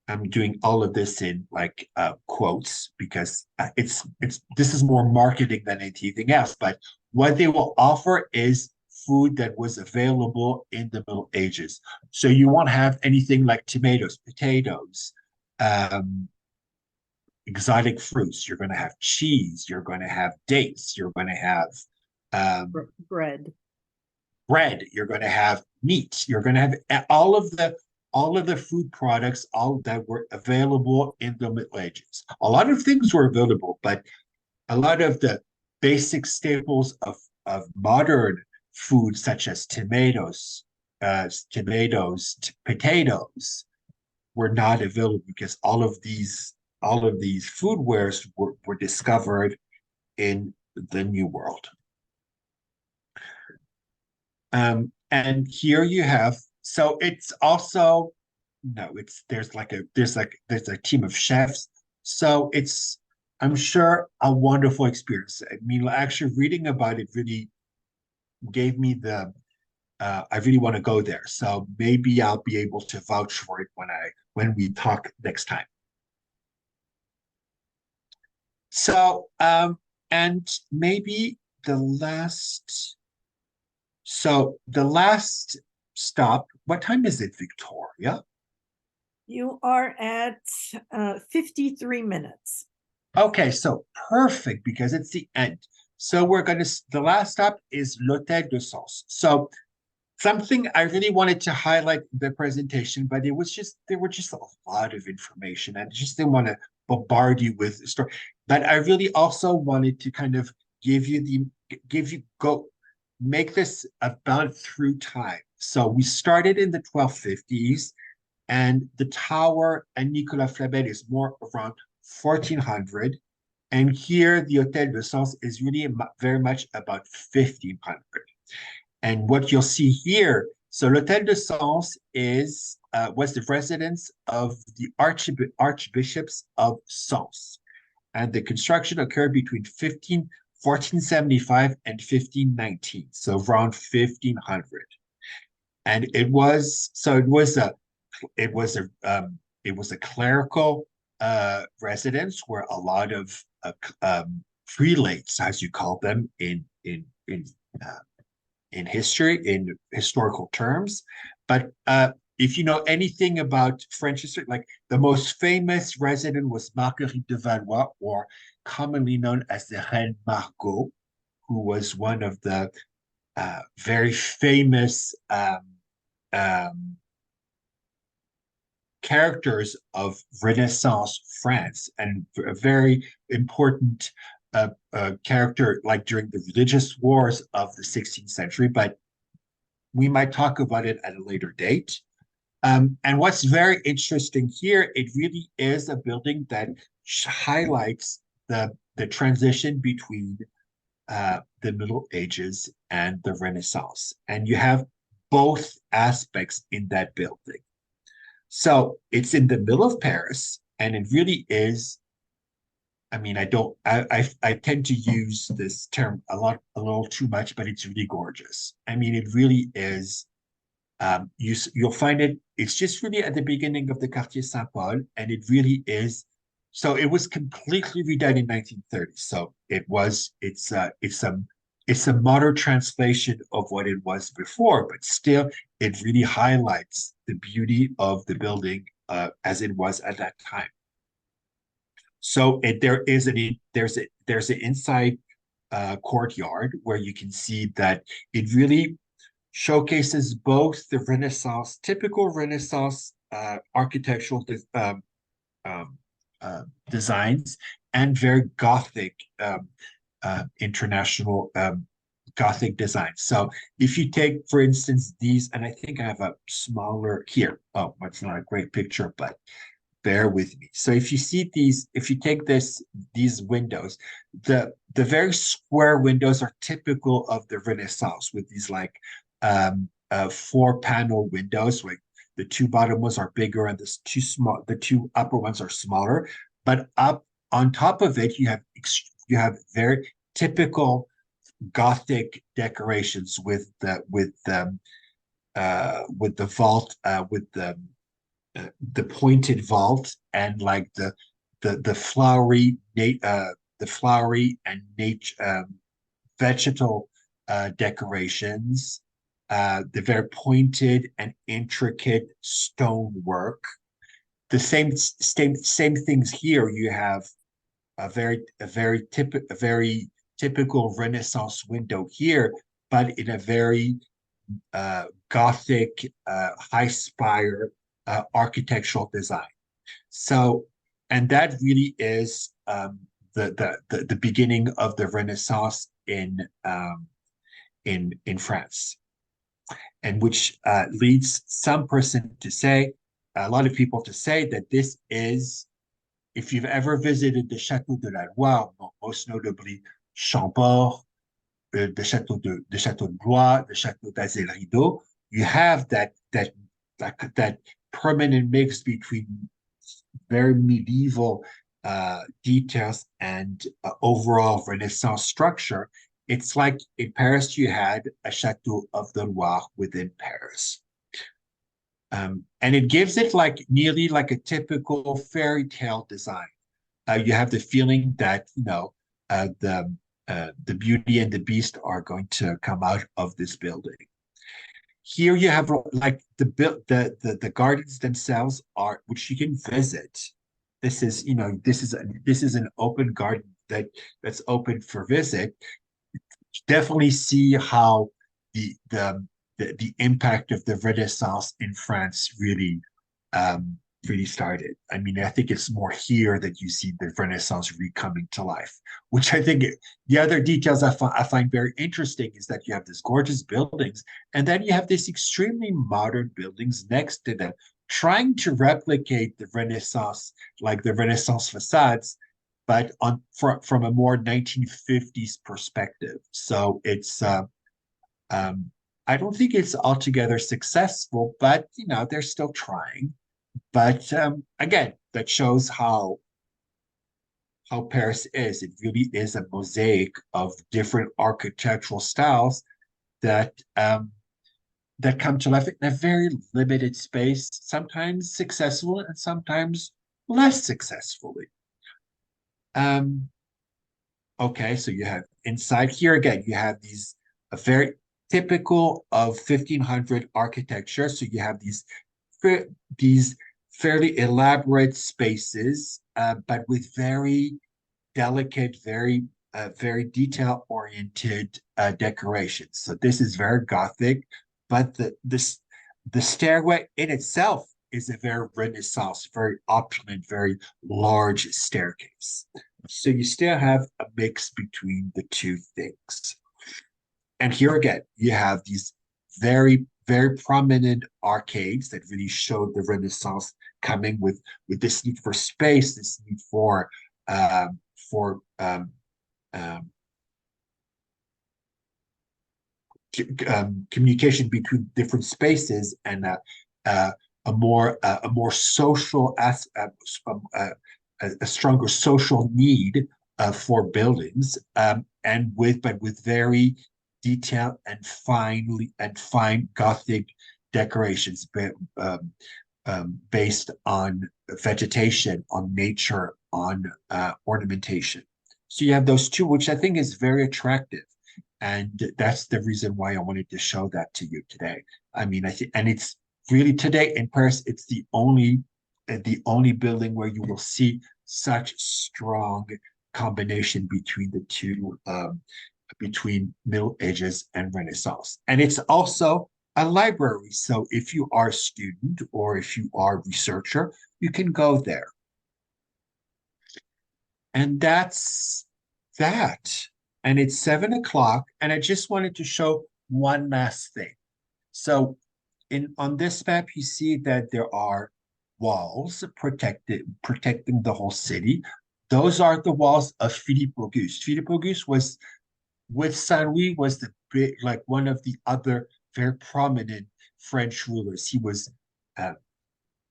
I'm doing all of this in like quotes because it's this is more marketing than anything else. But what they will offer is food that was available in the Middle Ages. So you won't have anything like tomatoes, potatoes, um, exotic fruits. You're going to have cheese. You're going to have dates. You're going to have bread. Bread. You're going to have meat. You're going to have all of the food products, all that were available in the Middle Ages. A lot of things were available, but a lot of the basic staples of modern food, such as potatoes, were not available because all of these food wares were discovered in the New World. And here you have, so it's also, no, there's a team of chefs. So it's, I'm sure, a wonderful experience. I mean, actually reading about it really gave me I really want to go there. So maybe I'll be able to vouch for it when we talk next time. So, and maybe the last stop, what time is it, Victoria? You are at 53 minutes. Okay, so perfect because it's the end. So the last stop is l'Hôtel de Sens. So something I really wanted to highlight the presentation, but there were just a lot of information. I just didn't want to bombard you with the story. But I really also wanted to kind of make this about through time. So we started in the 1250s, and the tower and Nicolas Flamel is more around 1400. And here, the Hôtel de Sens is really very much about 1500. And what you'll see here, so l'Hôtel de Sens was the residence of the archbishops of Sens. And the construction occurred between 1475 and 1519, so around 1500. And it was a clerical residence where a lot of prelates, as you call them in history, in historical terms. But if you know anything about French history, like the most famous resident was Marguerite de Valois, or commonly known as the Reine Margot, who was one of the very famous characters of Renaissance France, and a very important character like during the religious wars of the 16th century, but we might talk about it at a later date. And what's very interesting here, it really is a building that highlights the transition between the Middle Ages and the Renaissance. And you have both aspects in that building. So it's in the middle of Paris, and it really is. I mean, I tend to use this term a little too much, but it's really gorgeous. I mean, it really is. You'll find it. It's just really at the beginning of the Quartier Saint-Paul, and it really is. So it was completely redone in 1930. So it's a modern translation of what it was before, but still it really highlights the beauty of the building as it was at that time. So there's an inside courtyard where you can see that it really showcases both the Renaissance, typical Renaissance architectural um, designs, and very Gothic international Gothic designs. So if you take, for instance, these, and I think I have a smaller here. Oh, it's not a great picture, but bear with me. So if you see these, if you take these windows, the very square windows are typical of the Renaissance with these like four panel windows, like the two bottom ones are bigger and the two upper ones are smaller. But up on top of it, you have very typical Gothic decorations with the vault the pointed vault and like the flowery the flowery and nature vegetal decorations, the very pointed and intricate stonework. The same things here. You have a very typical Renaissance window here, but in a very Gothic high spire architectural design. So, and that really is the beginning of the Renaissance in France, and which leads some person to say, a lot of people to say that this is, if you've ever visited the Château de la Loire, most notably Chambord, the Château de Blois, the Château d'Azay-le-Rideau, you have that permanent mix between very medieval details and overall Renaissance structure. It's like in Paris, you had a Chateau of the Loire within Paris. And it gives it like nearly like a typical fairy tale design. You have the feeling that, the Beauty and the Beast are going to come out of this building. Here you have like the gardens themselves are, which you can visit. This is an open garden that's open for visit. Definitely see how the impact of the Renaissance in France really started. I mean, I think it's more here that you see the Renaissance coming to life, which I think the other details I find very interesting is that you have these gorgeous buildings, and then you have these extremely modern buildings next to them, trying to replicate the Renaissance, like the Renaissance facades, but from a more 1950s perspective. So it's I don't think it's altogether successful, but they're still trying. But again, that shows how Paris is. It really is a mosaic of different architectural styles that that come to life in a very limited space, sometimes successful and sometimes less successfully. Um, okay, so you have inside here again, you have these a very typical of 1500 architecture. So you have these fairly elaborate spaces, but with very delicate, very detail-oriented decorations. So this is very Gothic, but the stairway in itself is a very Renaissance, very opulent, very large staircase. So you still have a mix between the two things. And here again, you have these very prominent arcades that really showed the Renaissance coming with this need for space, this need for um, communication between different spaces and a more social a stronger social need for buildings, but with very detailed and fine Gothic decorations, based on vegetation, on nature, on ornamentation. So you have those two, which I think is very attractive. And that's the reason why I wanted to show that to you today. I mean, I think, and it's really today in Paris, it's the only building where you will see such strong combination between the two, between Middle Ages and Renaissance. And it's also a library. So if you are a student or if you are a researcher, you can go there. And that's that. And it's 7 o'clock. And I just wanted to show one last thing. So on this map, you see that there are walls protecting the whole city. Those are the walls of Philippe Auguste. Philippe Auguste was with Saint Louis was the big, like one of the other very prominent French rulers. He was,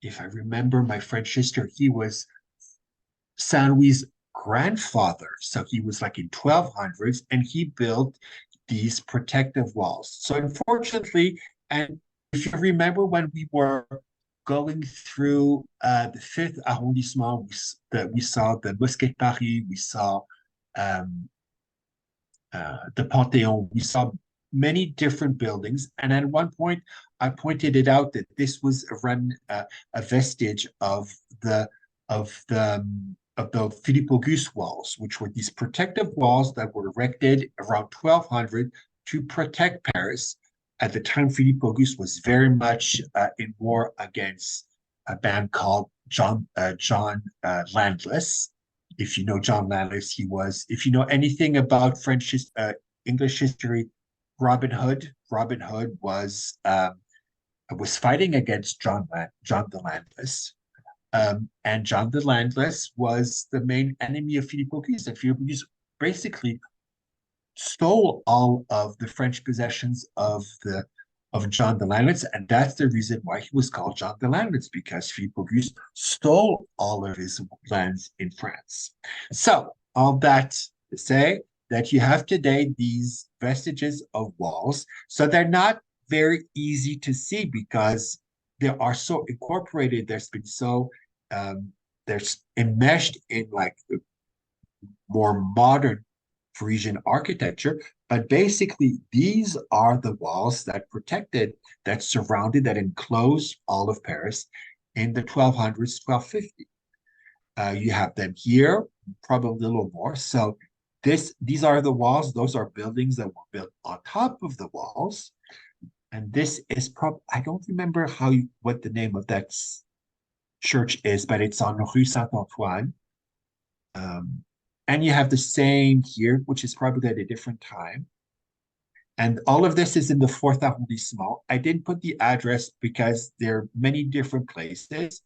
if I remember my French history, he was Saint Louis' grandfather. So he was like in 1200s, and he built these protective walls. So unfortunately, and if you remember when we were going through the fifth arrondissement, we saw the Mosquée de Paris, we saw um, the Panthéon. We saw many different buildings, and at one point, I pointed it out that this was a vestige of the Philippe Auguste walls, which were these protective walls that were erected around 1200 to protect Paris. At the time, Philippe Auguste was very much in war against a band called John Landless. If you know John Landless, if you know anything about English history, Robin Hood. Robin Hood was fighting against John the Landless, and John the Landless was the main enemy of Philippe Auguste. And Philippe Auguste basically stole all of the French possessions of John the Landless, and that's the reason why he was called John the Landless, because Philippe Auguste stole all of his lands in France. So all that to say that you have today these vestiges of walls, so they're not very easy to see because they are so incorporated. There's enmeshed in like the more modern Parisian architecture, but basically these are the walls that surrounded, that enclosed all of Paris in the 1200s, 1250. You have them here, probably a little more. So these are the walls. Those are buildings that were built on top of the walls. And this is I don't remember what the name of that church is, but it's on Rue Saint-Antoine. And you have the same here, which is probably at a different time. And all of this is in the fourth arrondissement. I didn't put the address because there are many different places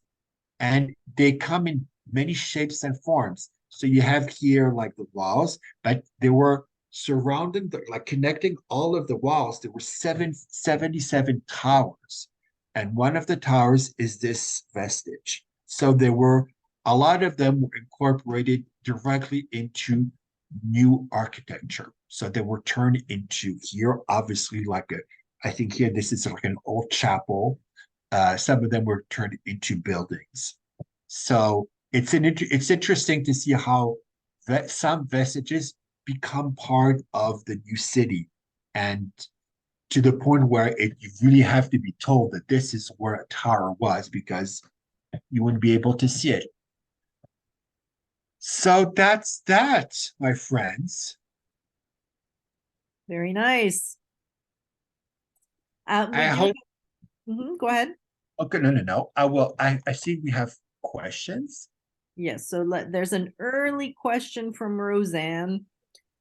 and they come in many shapes and forms. So you have here like the walls, but they were surrounding, like connecting all of the walls. There were 77 towers. And one of the towers is this vestige. So a lot of them were incorporated directly into new architecture. So they were turned into here, obviously, I think here this is like an old chapel. Some of them were turned into buildings. So it's interesting to see how some vestiges become part of the new city, and to the point where you really have to be told that this is where a tower was because you wouldn't be able to see it. So that's that, my friends. Very nice. I hope. Go ahead. Okay, no. I see we have questions. Yes, so there's an early question from Roseanne.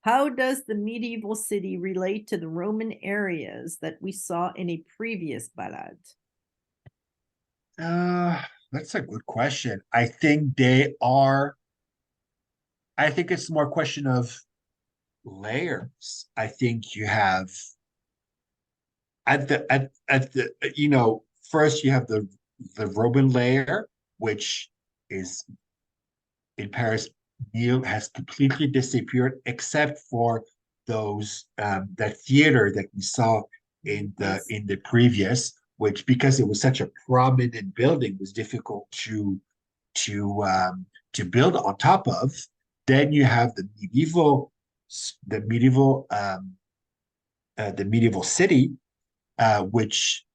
How does the medieval city relate to the Roman areas that we saw in a previous Balade? That's a good question. I think it's more a question of layers. I think you have at the first you have the Roman layer, which is in Paris has completely disappeared, except for those that theater that we saw in the previous, which because it was such a prominent building was difficult to to build on top of. Then you have the medieval the medieval city, which,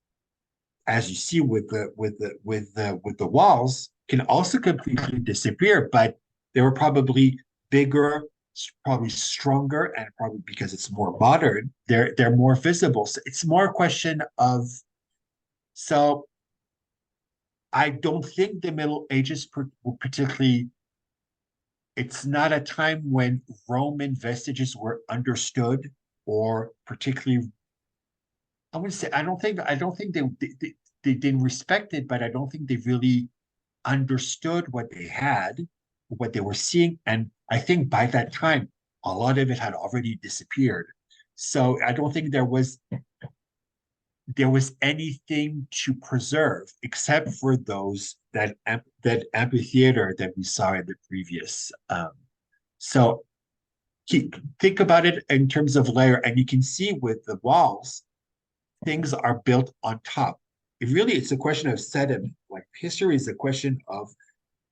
as you see with the walls, can also completely disappear. But they were probably bigger, probably stronger, and probably because it's more modern, they're more visible. So it's more a question of so. I don't think the Middle Ages were particularly. It's not a time when Roman vestiges were understood or particularly. I would say I don't think they didn't respect it, but I don't think they really understood what they had, what they were seeing, and I think by that time a lot of it had already disappeared. So I don't think there was anything to preserve except for those that amphitheater that we saw in the previous. So think about it in terms of layer, and you can see with the walls, things are built on top. It's a question of sediment. Like history is a question of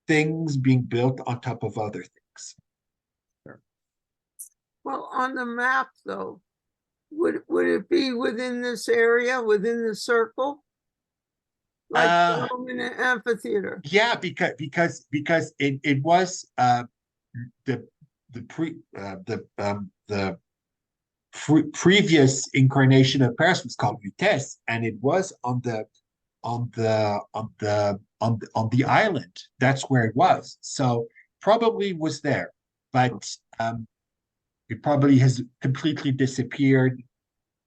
things being built on top of other things. Sure. Well, on the map, though, would it be within this area, within the circle? Like the Roman amphitheater? Yeah, because it was the previous incarnation of Paris was called Vitesse, and it was on the island. That's where it was. So probably was there, but it probably has completely disappeared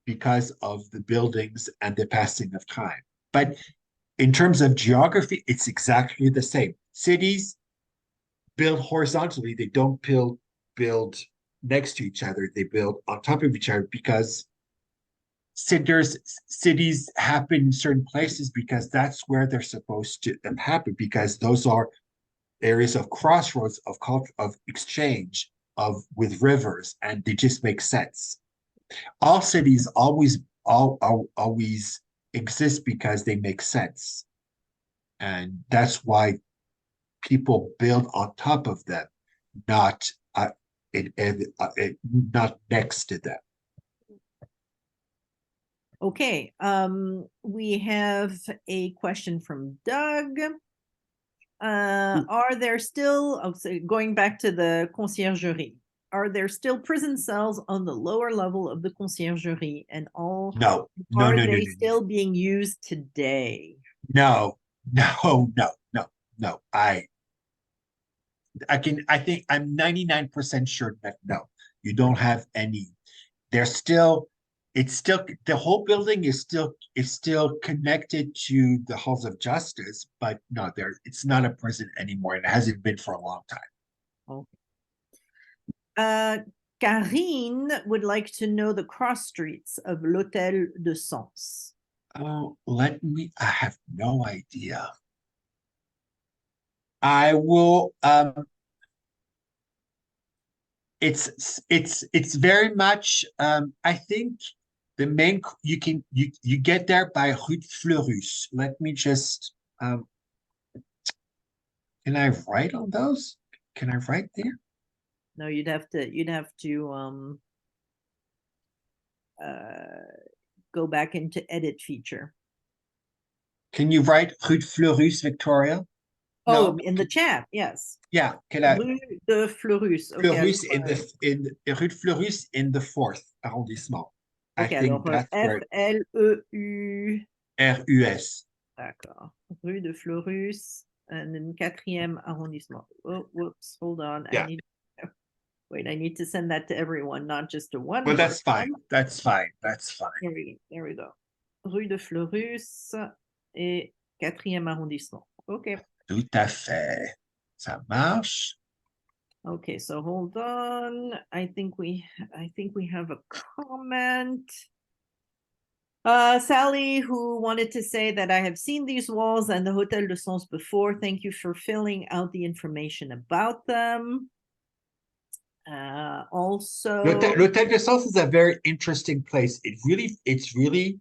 because of the buildings and the passing of time. But in terms of geography, it's exactly the same. Cities build horizontally; they don't build next to each other. They build on top of each other because cities happen in certain places because that's where they're supposed to happen, because those are areas of crossroads of culture, of exchange, of with rivers, and they just make sense. All cities always exist because they make sense, and that's why people build on top of them, not not next to them. Okay, we have a question from Doug. Are there still, going back to the conciergerie, are there still prison cells on the lower level of the conciergerie, and are they still being used today? No. I think I'm 99% sure that no, you don't have any. It's still the whole building is still connected to the halls of justice, but no, it's not a prison anymore, and it hasn't been for a long time. Okay. Karine would like to know the cross streets of l'Hôtel de Sens. Oh, I have no idea. I will it's very much I think the main you get there by Rue de Fleurus. Let me just can I write on those? Can I write there? No, you'd have to go back into edit feature. Can you write Rue de Fleurus, Victoria? Oh, no? In the chat, yes. Yeah, can I? Rue de Fleurus. Fleurus in Rue de Fleurus in the 4th arrondissement. Okay, I think that's where F-L-E-U. R-U-S. D'accord. Rue de Fleurus and then 4e arrondissement. Oh, whoops, hold on. Yeah. I need to send that to everyone, not just to one. But that's fine. That's fine. There we go. Rue de Fleurus et 4e arrondissement. Okay. Tout à fait. Ça marche. Okay, so hold on. I think we have a comment. Sally, who wanted to say that I have seen these walls and the Hotel de Sens before. Thank you for filling out the information about them. Also, L'Hôtel de Sens is a very interesting place. It's really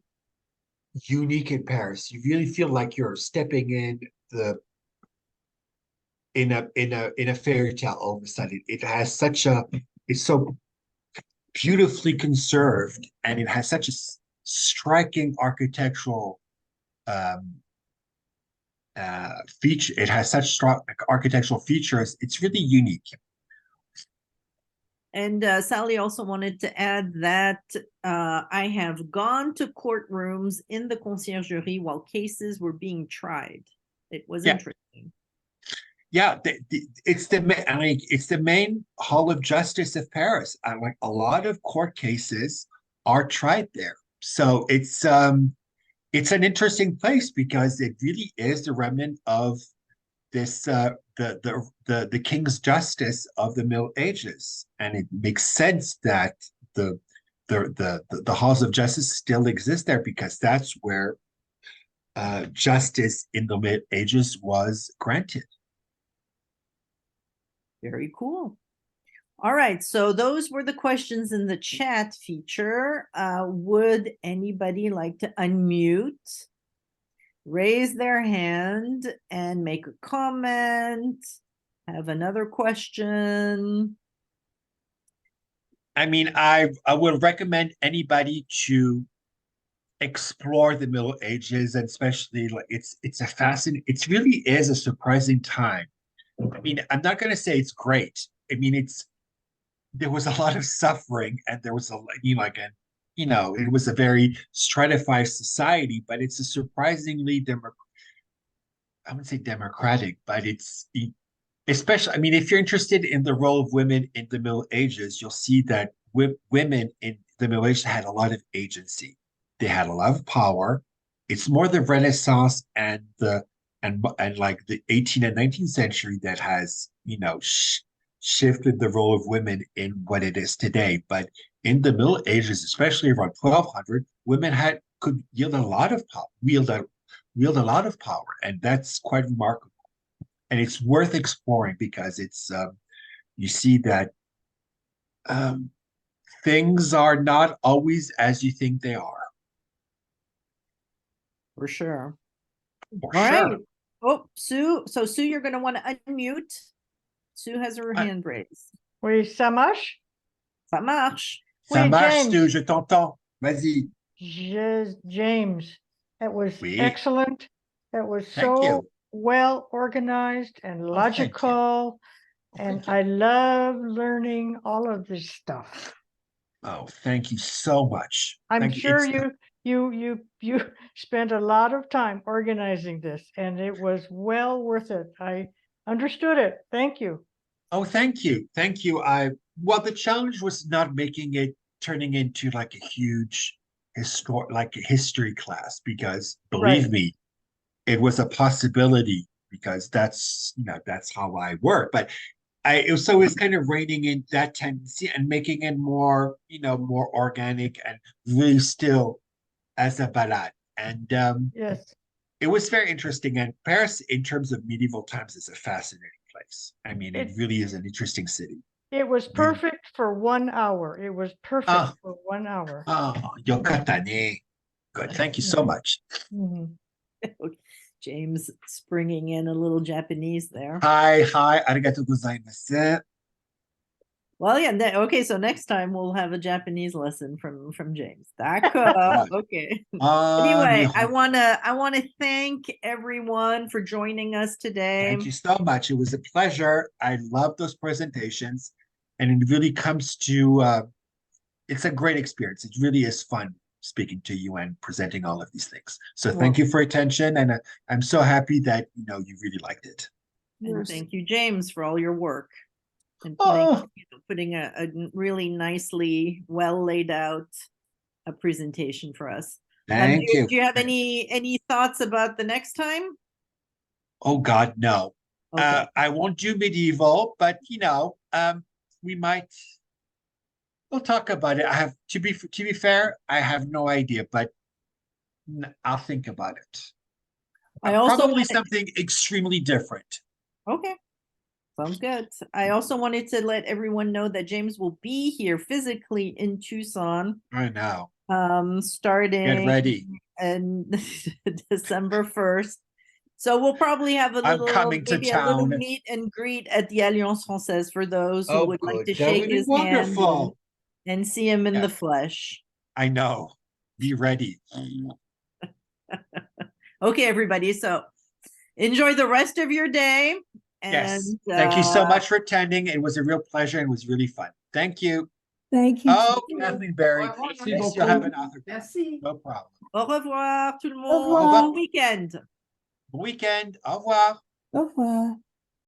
unique in Paris. You really feel like you're stepping in a fairy tale all of a sudden. It has it's so beautifully conserved, and it has such a striking architectural um feature. It has such strong architectural features. It's really unique. and Sally also wanted to add that I have gone to courtrooms in the conciergerie while cases were being tried. It was Yeah. interesting. Yeah, it's the main hall of justice of Paris. Like a lot of court cases are tried there. So it's an interesting place because it really is the remnant of this the king's justice of the Middle Ages, and it makes sense that the halls of justice still exist there because that's where justice in the Middle Ages was granted. Very cool. All right, so those were the questions in the chat feature. Would anybody like to unmute, raise their hand, and make a comment? Have another question? I mean, I would recommend anybody to explore the Middle Ages, and especially like it's a fascinating. It really is a surprising time. I mean, I'm not going to say it's great. I mean, there was a lot of suffering, and there was it was a very stratified society, but it's a surprisingly I wouldn't say democratic, but especially, I mean, if you're interested in the role of women in the Middle Ages, you'll see that women in the Middle Ages had a lot of agency. They had a lot of power. It's more the Renaissance and like the 18th and 19th century that has, shifted the role of women in what it is today. But in the Middle Ages, especially around 1200, women could wield a lot of power, wield a lot of power, and that's quite remarkable. And it's worth exploring because you see that um, things are not always as you think they are. For sure. For All sure. right. Oh, Sue. So Sue, you're going to want to unmute. Sue has her hand raised. Oui, ça marche? Ça marche. Ça Oui, marche, James. Stu, je t'entends. Vas-y. James, it was Oui. excellent. It was Thank so you. well organized and thank you. logical, and Thank you. I love learning all of this stuff. Oh, thank you so much. I'm Thank sure It's- you spent a lot of time organizing this, and it was well worth it. I understood it. Thank you. Oh, thank you. Thank you. Well, the challenge was not making it turning into like a huge history class, because believe Right. me, it was a possibility, because that's how I work. But it was kind of reining in that tendency and making it more, more organic and really still as a balade. And Yes. it was very interesting. And Paris, in terms of medieval times, is a fascinating place. I mean, it It- really is an interesting city. It was Really. perfect for 1 hour. It was perfect Ah. for 1 hour. Oh, Yokatane. Good. Thank you so much. Mhm. James springing in a little Japanese there. Hi, arigatou gozaimasu. Well, yeah. Okay, so next time we'll have a Japanese lesson from James. D'accord. Okay. Anyway, I wanna thank everyone for joining us today. Thank you so much. It was a pleasure. I love those presentations, and it really comes to it's a great experience. It really is fun speaking to you and presenting all of these things. So thank you for attention, and I'm so happy that you really liked it. And Yes. thank you, James, for all your work and Oh. putting a really nicely well laid out a presentation for us. Thank you. Do you have any thoughts about the next time? Oh God, no. Okay. I won't do medieval, but we might. We'll talk about it. I have to be fair, I have no idea, but I'll think about it. I also Probably wanted- something extremely different. Okay. Sounds good. I also wanted to let everyone know that James will be here physically in Tucson, I know. starting Get ready. and December 1st. So we'll probably have a I'm little, coming to maybe a little town. meet and greet at the Alliance Française for those who Oh, would like good. to That shake would be his hand wonderful. and see him in the Yes. flesh. I know. Be ready. Okay, everybody. So enjoy the rest of your day. Yes. And Thank you so much for attending. It was a real pleasure and was really fun. Thank you. Thank you. Oh, too. Kathleen Berry. Yes, you'll have an author. Merci. No problem. au revoir tout le Au monde. revoir. Bon week-end. Bon weekend. Au revoir. Au revoir.